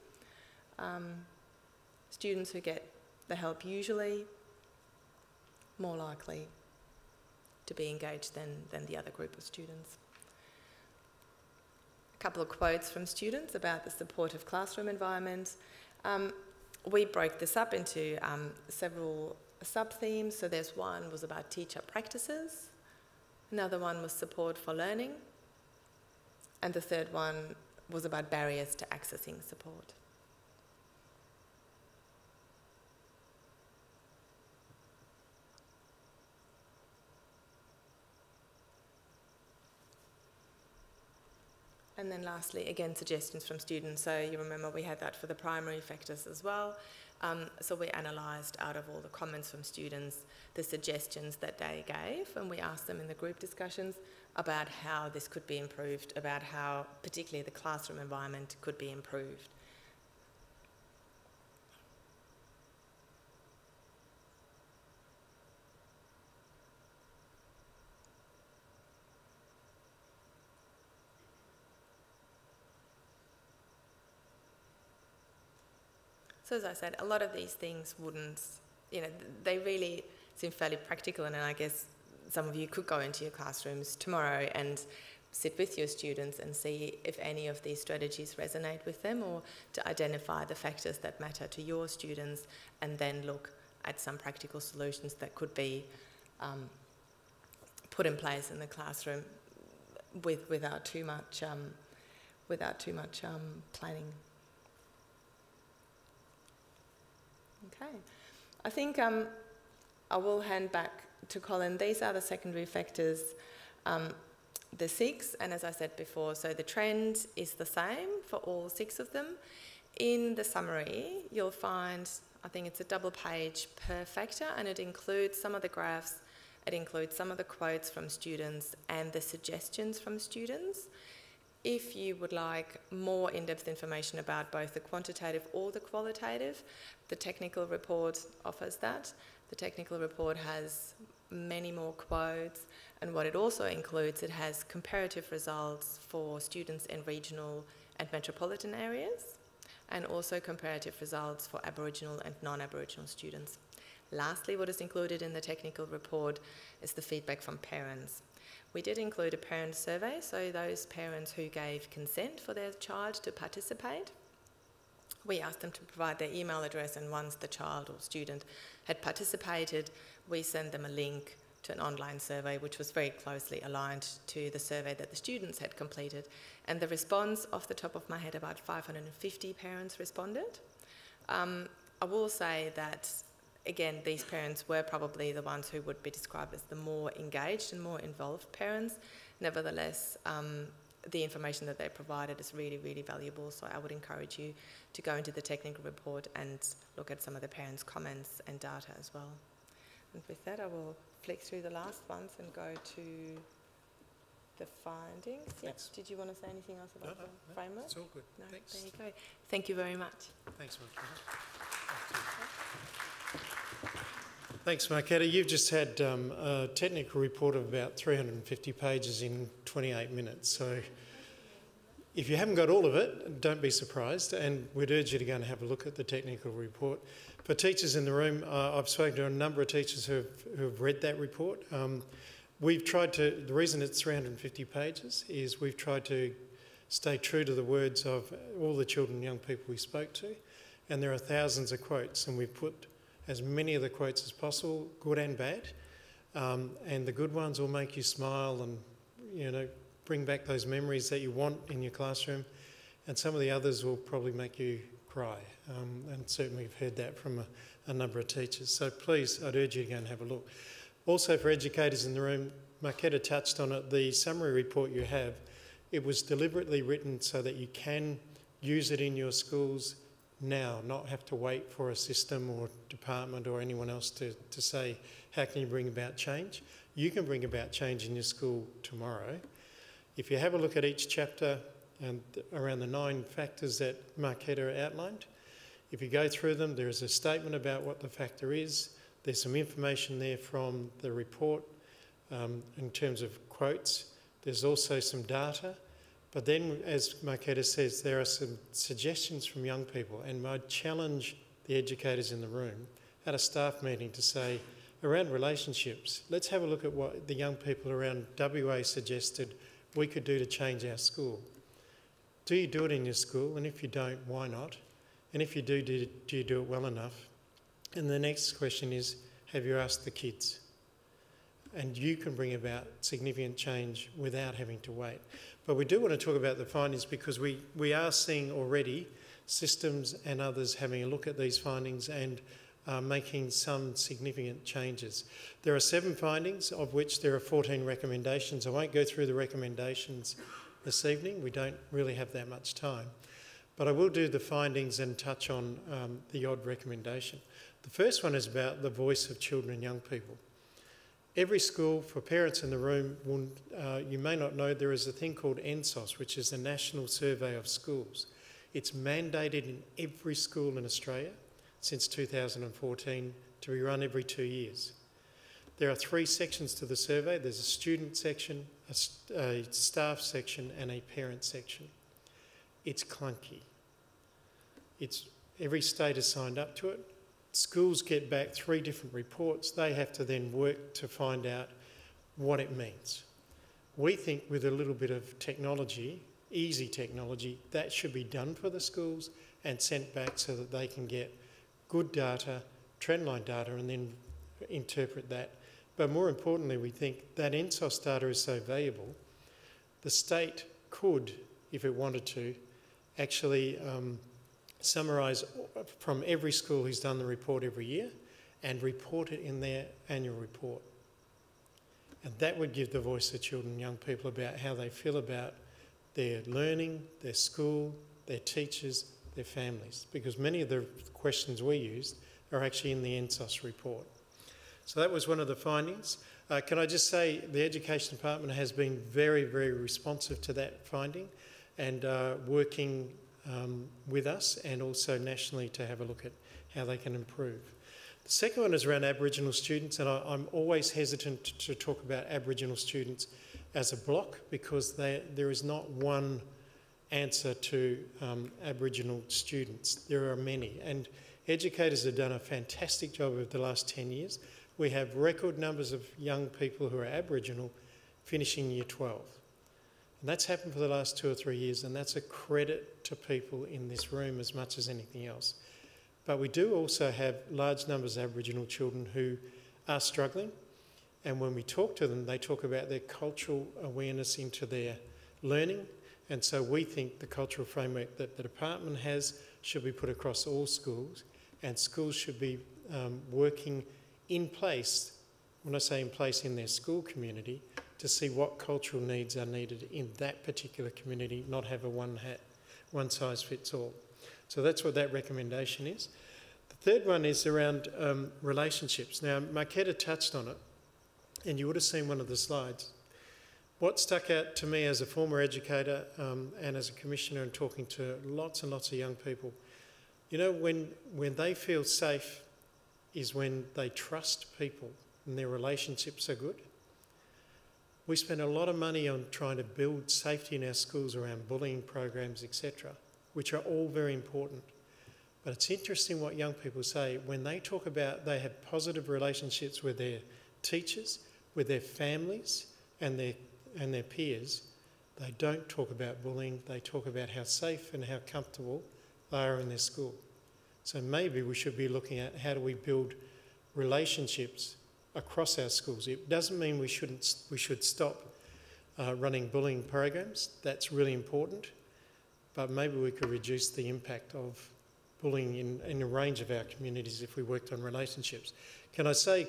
Students who get the help usually more likely to be engaged than the other group of students. A couple of quotes from students about the supportive classroom environment. We broke this up into several sub-themes. So there's one was about teacher practices, another one was support for learning, and the third one was about barriers to accessing support. And then lastly, again, suggestions from students. So you remember we had that for the primary factors as well. So we analysed out of all the comments from students the suggestions that they gave, and we asked them in the group discussions about how this could be improved, about how particularly the classroom environment could be improved. So as I said, a lot of these things wouldn't, they really seem fairly practical, and I guess some of you could go into your classrooms tomorrow and sit with your students and see if any of these strategies resonate with them, or to identify the factors that matter to your students and then look at some practical solutions that could be put in place in the classroom without too much planning. Okay, I think I will hand back to Colin. These are the secondary factors, the 6, and as I said before, so the trend is the same for all 6 of them. In the summary, you'll find, I think it's a double page per factor, and it includes some of the graphs, it includes some of the quotes from students and the suggestions from students. If you would like more in-depth information about both the quantitative or the qualitative, the technical report offers that. The technical report has many more quotes, and what it also includes, it has comparative results for students in regional and metropolitan areas, and also comparative results for Aboriginal and non-Aboriginal students. Lastly, what is included in the technical report is the feedback from parents. We did include a parent survey, so those parents who gave consent for their child to participate. We asked them to provide their email address, and once the child or student had participated, we sent them a link to an online survey which was very closely aligned to the survey that the students had completed. And the response, off the top of my head, about 550 parents responded. I will say that again, these parents were probably the ones who would be described as the more engaged and more involved parents. Nevertheless, the information that they provided is really, really valuable, so I would encourage you to go into the technical report and look at some of the parents' comments and data as well. And with that, I will flick through the last ones and go to the findings. Yes. Did you want to say anything else about the framework? It's all good. No, thanks. There you go. Thank you very much. Thanks, Marketta. Thanks, Marketta. You've just had a technical report of about 350 pages in 28 minutes. So if you haven't got all of it, don't be surprised, and we'd urge you to go and have a look at the technical report. For teachers in the room, I've spoken to a number of teachers who have read that report. We've tried to, the reason it's 350 pages is we've tried to stay true to the words of all the children and young people we spoke to, and there are thousands of quotes, and we've put as many of the quotes as possible, good and bad, and the good ones will make you smile and bring back those memories that you want in your classroom, and some of the others will probably make you cry, and certainly we've heard that from a number of teachers. So please, I'd urge you to go and have a look. Also, for educators in the room, Marketa touched on it, the summary report you have, it was deliberately written so that you can use it in your schools now, not have to wait for a system or department or anyone else to say, how can you bring about change? You can bring about change in your school tomorrow. If you have a look at each chapter and around the 9 factors that Marketa outlined, if you go through them, there is a statement about what the factor is. There's some information there from the report in terms of quotes. There's also some data. But then, as Marketa says, there are some suggestions from young people, and I'd challenge the educators in the room at a staff meeting to say, around relationships, let's have a look at what the young people around WA suggested we could do to change our school. Do you do it in your school? And if you don't, why not? And if you do you do it well enough? And the next question is, have you asked the kids? And you can bring about significant change without having to wait. But we do want to talk about the findings because we are seeing already systems and others having a look at these findings and making some significant changes. There are 7 findings, of which there are 14 recommendations. I won't go through the recommendations this evening. We don't really have that much time. But I will do the findings and touch on the odd recommendation. The first one is about the voice of children and young people. Every school, for parents in the room, you may not know, there is a thing called NSOS, which is the National Survey of Schools. It's mandated in every school in Australia since 2014 to be run every 2 years. There are 3 sections to the survey. There's a student section, a staff section and a parent section. It's clunky. Every state has signed up to it. Schools get back 3 different reports. They have to then work to find out what it means. We think with a little bit of technology, easy technology, that should be done for the schools and sent back so that they can get good data, trendline data, and then interpret that. But more importantly, we think that NSOS data is so valuable, the state could, if it wanted to, actually summarise from every school who's done the report every year and report it in their annual report. And that would give the voice of children and young people about how they feel about their learning, their school, their teachers, their families, because many of the questions we used are actually in the NSOS report. So that was one of the findings. Can I just say the Education Department has been very, very responsive to that finding and working with us and also nationally to have a look at how they can improve. The second one is around Aboriginal students, and I'm always hesitant to talk about Aboriginal students as a block because there is not one answer to Aboriginal students. There are many, and educators have done a fantastic job over the last 10 years. We have record numbers of young people who are Aboriginal finishing Year 12. And that's happened for the last 2 or 3 years, and that's a credit to people in this room as much as anything else. But we do also have large numbers of Aboriginal children who are struggling, and when we talk to them, they talk about their cultural awareness into their learning, and so we think the cultural framework that the department has should be put across all schools, and schools should be working in place, when I say in place, in their school community, to see what cultural needs are needed in that particular community, not have a one size fits all. So that's what that recommendation is. The third one is around relationships. Now, Marketa touched on it, and you would have seen one of the slides. What stuck out to me as a former educator and as a commissioner and talking to lots and lots of young people, you know, when they feel safe is when they trust people and their relationships are good. We spend a lot of money on trying to build safety in our schools around bullying programs, etc., which are all very important. But it's interesting what young people say when they talk about they have positive relationships with their teachers, with their families and their peers. They don't talk about bullying, they talk about how safe and how comfortable they are in their school. So maybe we should be looking at how do we build relationships across our schools. It doesn't mean we should stop running bullying programs. That's really important. But maybe we could reduce the impact of bullying in a range of our communities if we worked on relationships. Can I say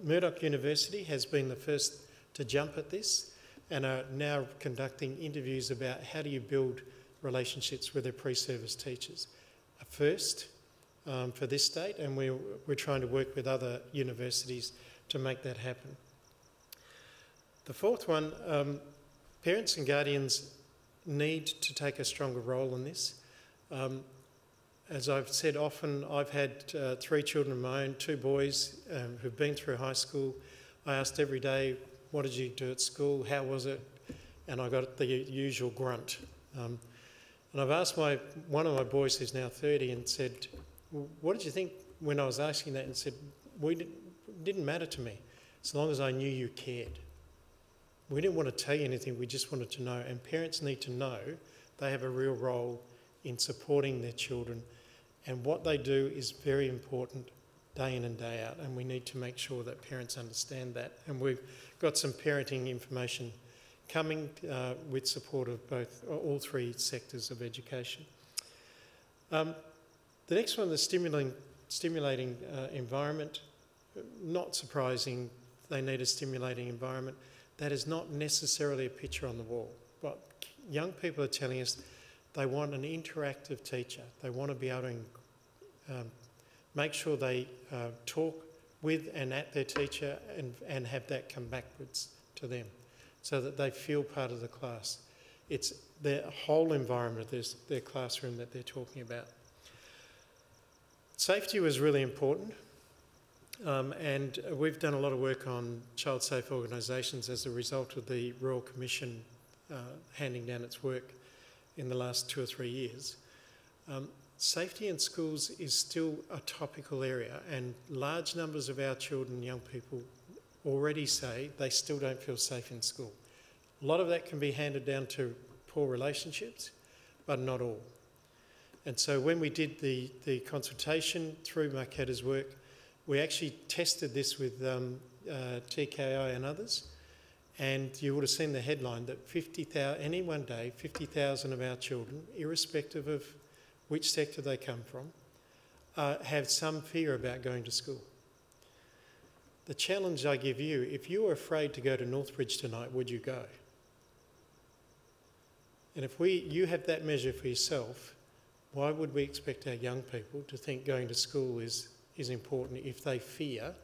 Murdoch University has been the first to jump at this and are now conducting interviews about how do you build relationships with their pre-service teachers. A first for this state, and we're trying to work with other universities to make that happen. The fourth one, parents and guardians need to take a stronger role in this. As I've said often, I've had 3 children of my own, 2 boys who've been through high school. I asked every day, what did you do at school? How was it? And I got the usual grunt. And I've asked one of my boys who's now 30 and said, what did you think when I was asking that? And said, it didn't matter to me as long as I knew you cared. We didn't want to tell you anything, we just wanted to know. And parents need to know they have a real role in supporting their children. And what they do is very important day in and day out. And we need to make sure that parents understand that. And we've got some parenting information coming with support of all 3 sectors of education. The next one, the stimulating environment. Not surprising, they need a stimulating environment. That is not necessarily a picture on the wall. But young people are telling us they want an interactive teacher. They want to be able to make sure they talk with and at their teacher and have that come backwards to them so that they feel part of the class. It's their whole environment, their classroom that they're talking about. Safety was really important. And we've done a lot of work on child safe organisations as a result of the Royal Commission handing down its work in the last 2 or 3 years. Safety in schools is still a topical area, and large numbers of our children and young people already say they still don't feel safe in school. A lot of that can be handed down to poor relationships, but not all. And so when we did the consultation through Marketta's work, we actually tested this with TKI and others, and you would have seen the headline that 50,000, any one day, 50,000 of our children, irrespective of which sector they come from, have some fear about going to school. The challenge I give you, if you were afraid to go to Northbridge tonight, would you go? And if you have that measure for yourself, why would we expect our young people to think going to school is important if they fear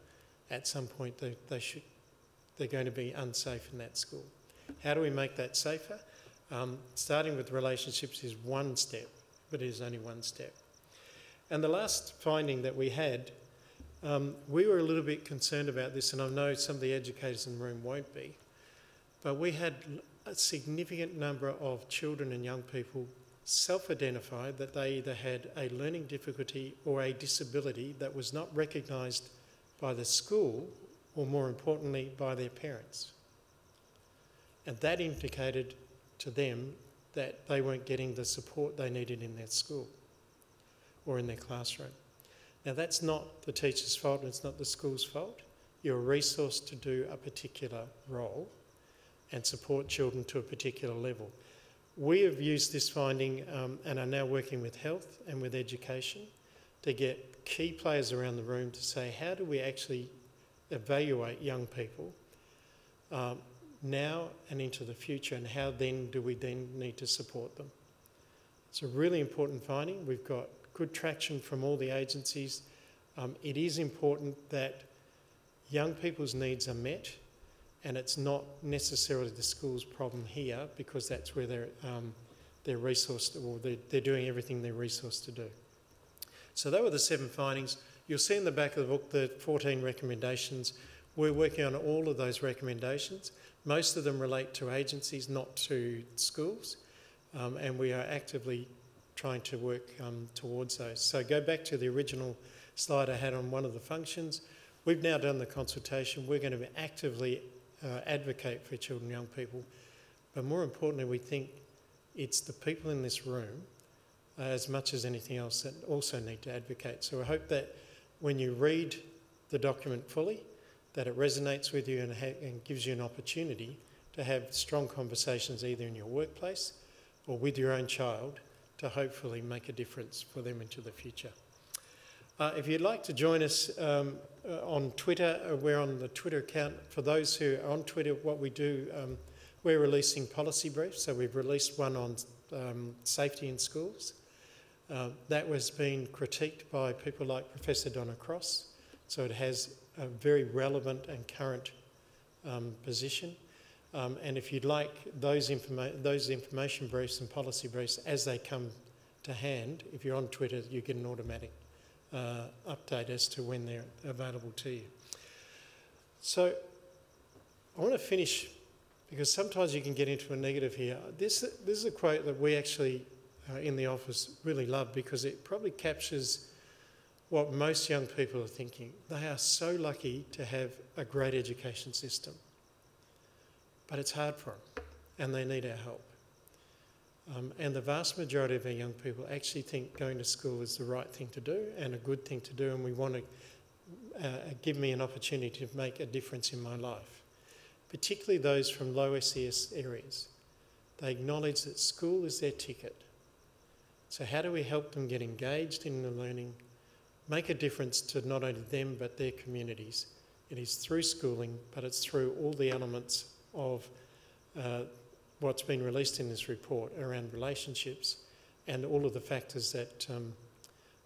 at some point they're going to be unsafe in that school? How do we make that safer? Starting with relationships is one step, but it is only one step. And the last finding that we had, we were a little bit concerned about this, and I know some of the educators in the room won't be, but we had a significant number of children and young people self-identified that they either had a learning difficulty or a disability that was not recognised by the school, or more importantly, by their parents. And that indicated to them that they weren't getting the support they needed in their school or in their classroom. Now, that's not the teacher's fault, and it's not the school's fault. You're a resource to do a particular role and support children to a particular level. We have used this finding and are now working with health and with education to get key players around the room to say, how do we actually evaluate young people now and into the future, and how then do we then need to support them? It's a really important finding. We've got good traction from all the agencies. It is important that young people's needs are met, and it's not necessarily the school's problem here, because that's where they're resourced, or they're doing everything they're resourced to do. So that were the 7 findings. You'll see in the back of the book the 14 recommendations. We're working on all of those recommendations. Most of them relate to agencies, not to schools, and we are actively trying to work towards those. So go back to the original slide I had on one of the functions. We've now done the consultation. We're going to actively advocate for children and young people, but more importantly, we think it's the people in this room, as much as anything else, that also need to advocate. So I hope that when you read the document fully, that it resonates with you and gives you an opportunity to have strong conversations either in your workplace or with your own child to hopefully make a difference for them into the future. If you'd like to join us on Twitter, we're on the Twitter account. For those who are on Twitter, what we do, we're releasing policy briefs. So we've released one on safety in schools. That was being critiqued by people like Professor Donna Cross. So it has a very relevant and current position. And if you'd like those information briefs and policy briefs as they come to hand, if you're on Twitter, you get an automatic update as to when they're available to you. So I want to finish, because sometimes you can get into a negative here. This is a quote that we actually in the office really love, because it probably captures what most young people are thinking. They are so lucky to have a great education system, but it's hard for them and they need our help. And the vast majority of our young people actually think going to school is the right thing to do and a good thing to do, and we want to give me an opportunity to make a difference in my life, particularly those from low SES areas. They acknowledge that school is their ticket. So how do we help them get engaged in the learning, make a difference to not only them but their communities? It is through schooling, but it's through all the elements of what's been released in this report around relationships and all of the factors that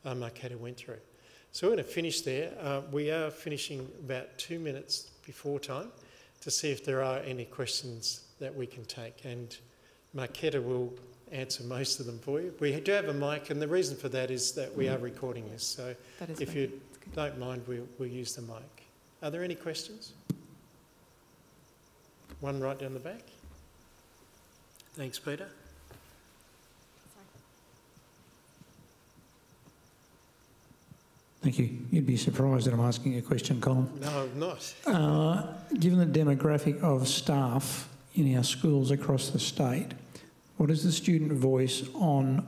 Marketa went through. So we're going to finish there. We are finishing about 2 minutes before time to see if there are any questions that we can take, and Marketa will answer most of them for you. We do have a mic, and the reason for that is that we are recording this, so if you don't mind, we'll use the mic. Are there any questions? One right down the back. Thanks, Peter. Thank you. You'd be surprised that I'm asking a question, Colin. No, I'm not. Given the demographic of staff in our schools across the state, what is the student voice on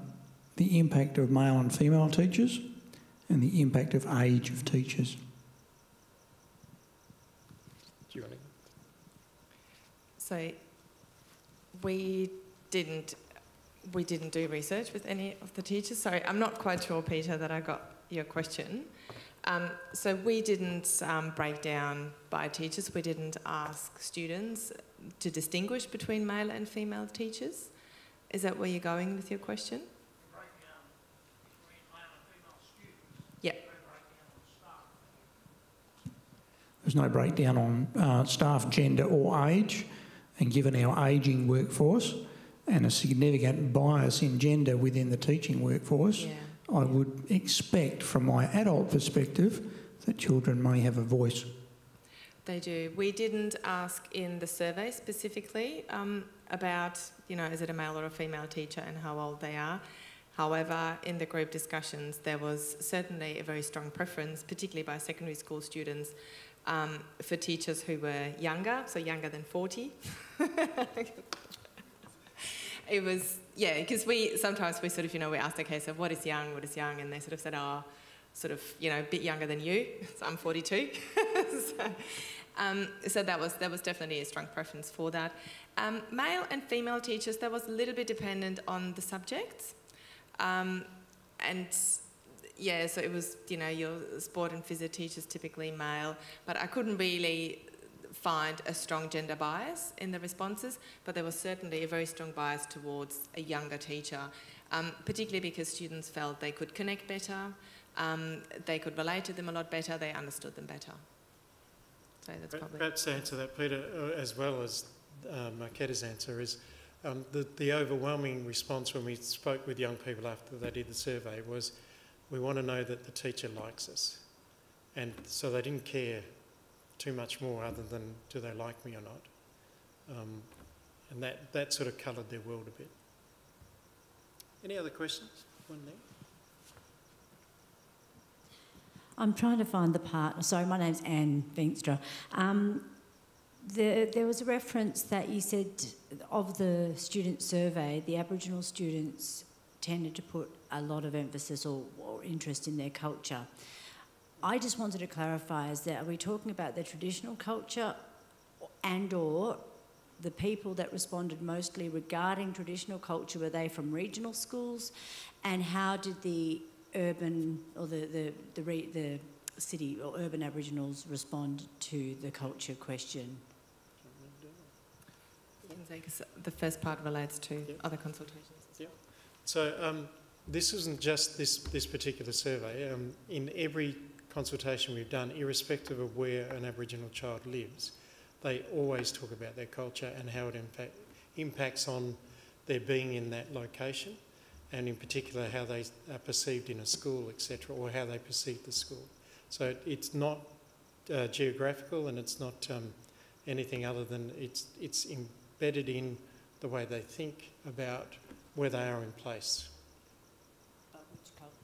the impact of male and female teachers and the impact of age of teachers? Do you want to? So we didn't do research with any of the teachers. Sorry, I'm not quite sure, Peter, that I got your question. So we didn't break down by teachers. We didn't ask students to distinguish between male and female teachers. Is that where you're going with your question? Breakdown between male and female students. Yeah. There's no breakdown on staff gender or age, and given our ageing workforce and a significant bias in gender within the teaching workforce, I would expect from my adult perspective that children may have a voice. They do. We didn't ask in the survey specifically about, is it a male or a female teacher and how old they are. However, in the group discussions, there was certainly a very strong preference, particularly by secondary school students, for teachers who were younger, so younger than 40. It was, because we sometimes we asked, okay, so what is young, and they sort of said, a bit younger than you, so I'm 42. So that was definitely a strong preference for that. Male and female teachers, that was a little bit dependent on the subjects. So it was, your sport and phys teachers typically male, but I couldn't really find a strong gender bias in the responses, but there was certainly a very strong bias towards a younger teacher, particularly because students felt they could connect better, they could relate to them a lot better, they understood them better. So that's probably... Perhaps to answer that, Peter, as well as Marketa's answer, is the overwhelming response when we spoke with young people after they did the survey was, we want to know that the teacher likes us. And so they didn't care too much more other than do they like me or not. And that sort of coloured their world a bit. Any other questions? One there. I'm trying to find the part. Sorry, my name's Anne Veenstra. There was a reference that you said of the student survey, the Aboriginal students tended to put a lot of emphasis or interest in their culture. I just wanted to clarify, are we talking about their traditional culture and or the people that responded mostly regarding traditional culture, were they from regional schools? And how did the urban or the city or urban Aboriginals respond to the culture question? You can say, 'cause the first part relates to other consultations. Yeah. So this isn't just this particular survey. In every consultation we've done, irrespective of where an Aboriginal child lives, they always talk about their culture and how it impacts on their being in that location, and in particular how they are perceived in a school, etc., or how they perceive the school. So it's not geographical, and it's not anything other than it's embedded in the way they think about where they are in place.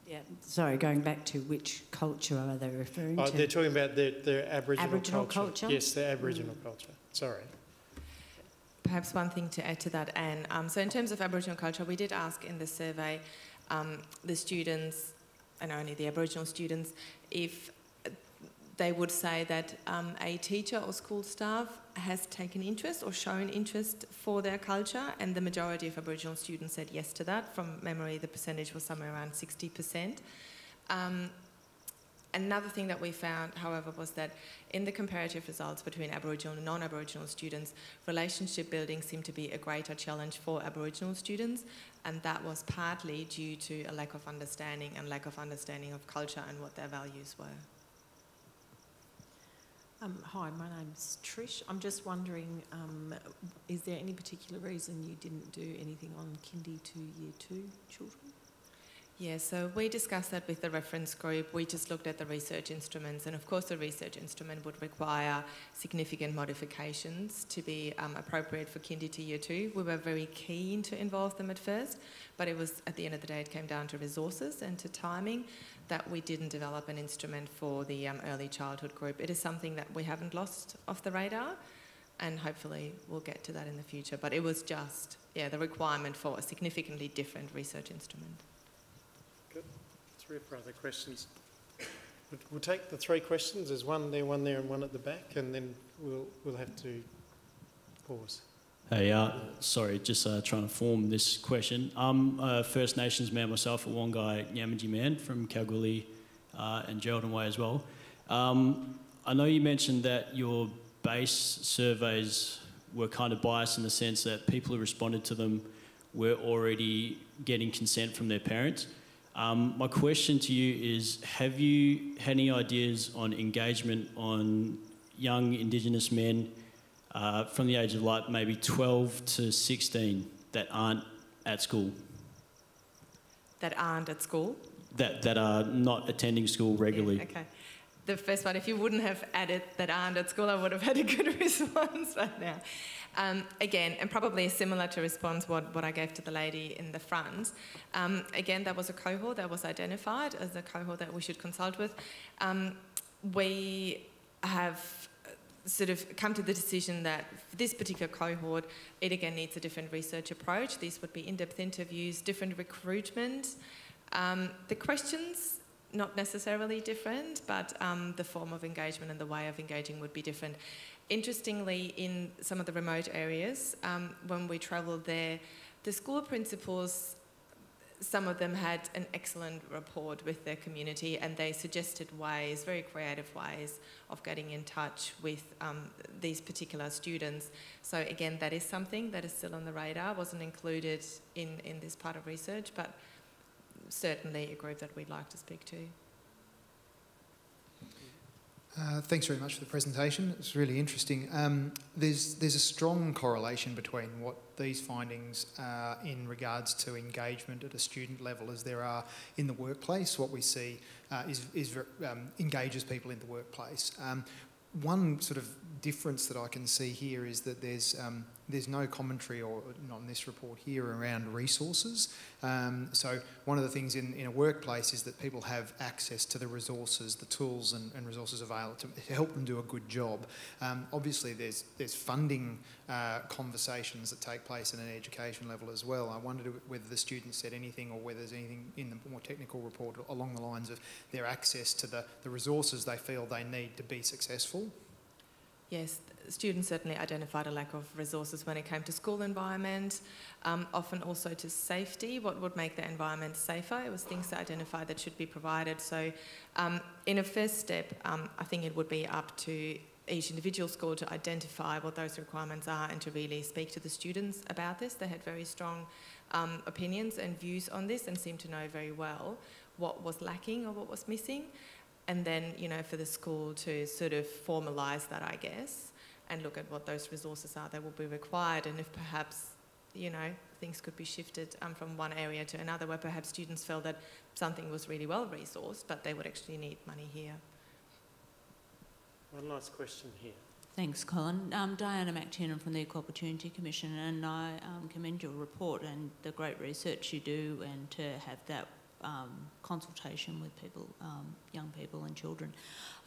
Yeah, sorry, going back to which culture are they referring to? They're talking about their Aboriginal culture. Yes, their Aboriginal culture. Sorry. Perhaps one thing to add to that, Anne. So in terms of Aboriginal culture, we did ask in the survey the students, and only the Aboriginal students, if they would say that a teacher or school staff has taken interest or shown interest for their culture, and the majority of Aboriginal students said yes to that. From memory, the percentage was somewhere around 60%. Another thing that we found, however, was that in the comparative results between Aboriginal and non-Aboriginal students, relationship building seemed to be a greater challenge for Aboriginal students, and that was partly due to a lack of understanding of culture and what their values were. Hi, my name's Trish. I'm just wondering, is there any particular reason you didn't do anything on kindy to year 2 children? Yeah, so we discussed that with the reference group. We just looked at the research instruments, and of course the research instrument would require significant modifications to be appropriate for kindy to year 2. We were very keen to involve them at first, but it was, at the end of the day, it came down to resources and to timing that we didn't develop an instrument for the early childhood group. It is something that we haven't lost off the radar, and hopefully we'll get to that in the future. But it was just, the requirement for a significantly different research instrument. Good. 3 or 4 other questions. We'll take the 3 questions. There's one there, and one at the back, and then we'll have to pause. Hey, sorry, just trying to form this question. I'm a First Nations man myself, a Wongai Yamatji man from Kalgoorlie and Geraldton Way as well. I know you mentioned that your base surveys were kind of biased in the sense that people who responded to them were already getting consent from their parents. My question to you is, have you had any ideas on engagement on young Indigenous men from the age of like maybe 12 to 16 that aren't at school? That aren't at school? That are not attending school regularly. Yeah, okay. The first one, if you wouldn't have added that aren't at school, I would have had a good response right now. Again, and probably similar to response what I gave to the lady in the front. Again, that was a cohort that was identified as a cohort that we should consult with. We have sort of come to the decision that for this particular cohort, it again needs a different research approach. These would be in-depth interviews, different recruitment. The questions, not necessarily different, but the form of engagement and the way of engaging would be different. Interestingly, in some of the remote areas, when we travelled there, the school principals, some of them had an excellent rapport with their community, and they suggested ways, very creative ways, of getting in touch with these particular students. So again, that is something that is still on the radar, wasn't included in this part of research, but certainly a group that we'd like to speak to. Thanks very much for the presentation. It's really interesting. There's a strong correlation between what these findings are in regards to engagement at a student level as there are in the workplace. What we see engages people in the workplace. One sort of difference that I can see here is that there's no commentary, or not in this report here, around resources. So one of the things in a workplace is that people have access to the resources, the tools and resources available to help them do a good job. Obviously there's funding conversations that take place at an education level as well. I wondered whether the students said anything, or whether there's anything in the more technical report along the lines of their access to the resources they feel they need to be successful. Yes, students certainly identified a lack of resources when it came to school environment, often also to safety, what would make the environment safer. It was things they identified that should be provided. So in a first step, I think it would be up to each individual school to identify what those requirements are and to really speak to the students about this. They had very strong opinions and views on this and seemed to know very well what was lacking or what was missing. And then, you know, for the school to sort of formalise that, I guess, and look at what those resources are that will be required, and if perhaps, you know, things could be shifted from one area to another, where perhaps students felt that something was really well resourced, but they would actually need money here. One last question here. Thanks, Colin. Diana McTiernan from the Equal Opportunity Commission, and I commend your report and the great research you do, and to have that consultation with people, young people and children.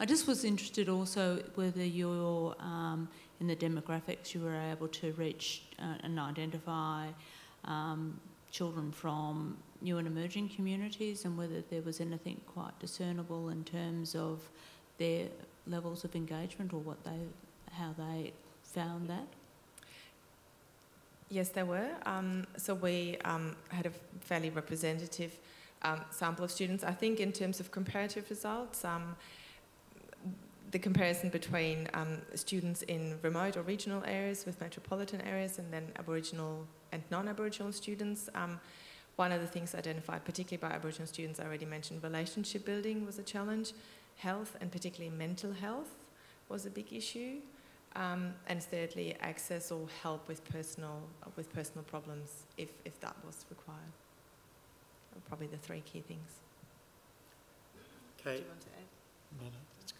I just was interested also whether you're, in the demographics, you were able to reach and identify children from new and emerging communities, and whether there was anything quite discernible in terms of their levels of engagement, or how they found that. Yes, there were. So we had a fairly representative sample of students. I think in terms of comparative results, the comparison between students in remote or regional areas with metropolitan areas, and then Aboriginal and non-Aboriginal students, one of the things identified, particularly by Aboriginal students, I already mentioned personship building was a challenge. Health, and particularly mental health, was a big issue. And thirdly, access or help with personal problems, if that was required. Probably the three key things. Okay. Do you want to add? No, that's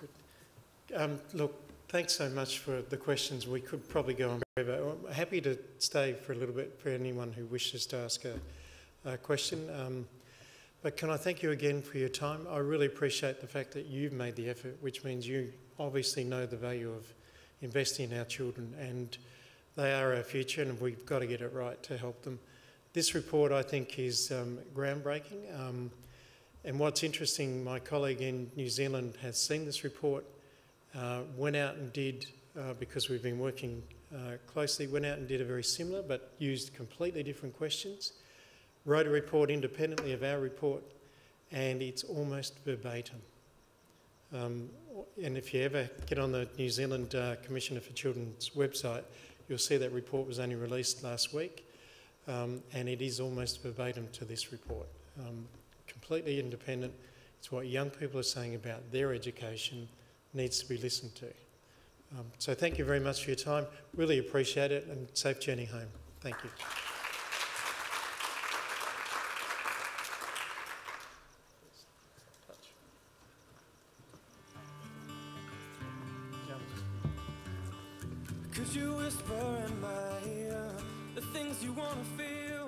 good. Look, thanks so much for the questions. We could probably go on forever. I'm happy to stay for a little bit for anyone who wishes to ask a question. But can I thank you again for your time? I really appreciate the fact that you've made the effort, which means you obviously know the value of investing in our children, and they are our future, and we've got to get it right to help them. This report, I think, is groundbreaking. And what's interesting, my colleague in New Zealand has seen this report, went out and did, because we've been working closely, went out and did a very similar but used completely different questions, wrote a report independently of our report, and it's almost verbatim. And if you ever get on the New Zealand Commissioner for Children's website, you'll see that report was only released last week, and it is almost verbatim to this report. Completely independent. It's what young people are saying about their education needs to be listened to. So thank you very much for your time. Really appreciate it, and safe journey home. Thank you. Could you whisper in my ear the things you want to feel?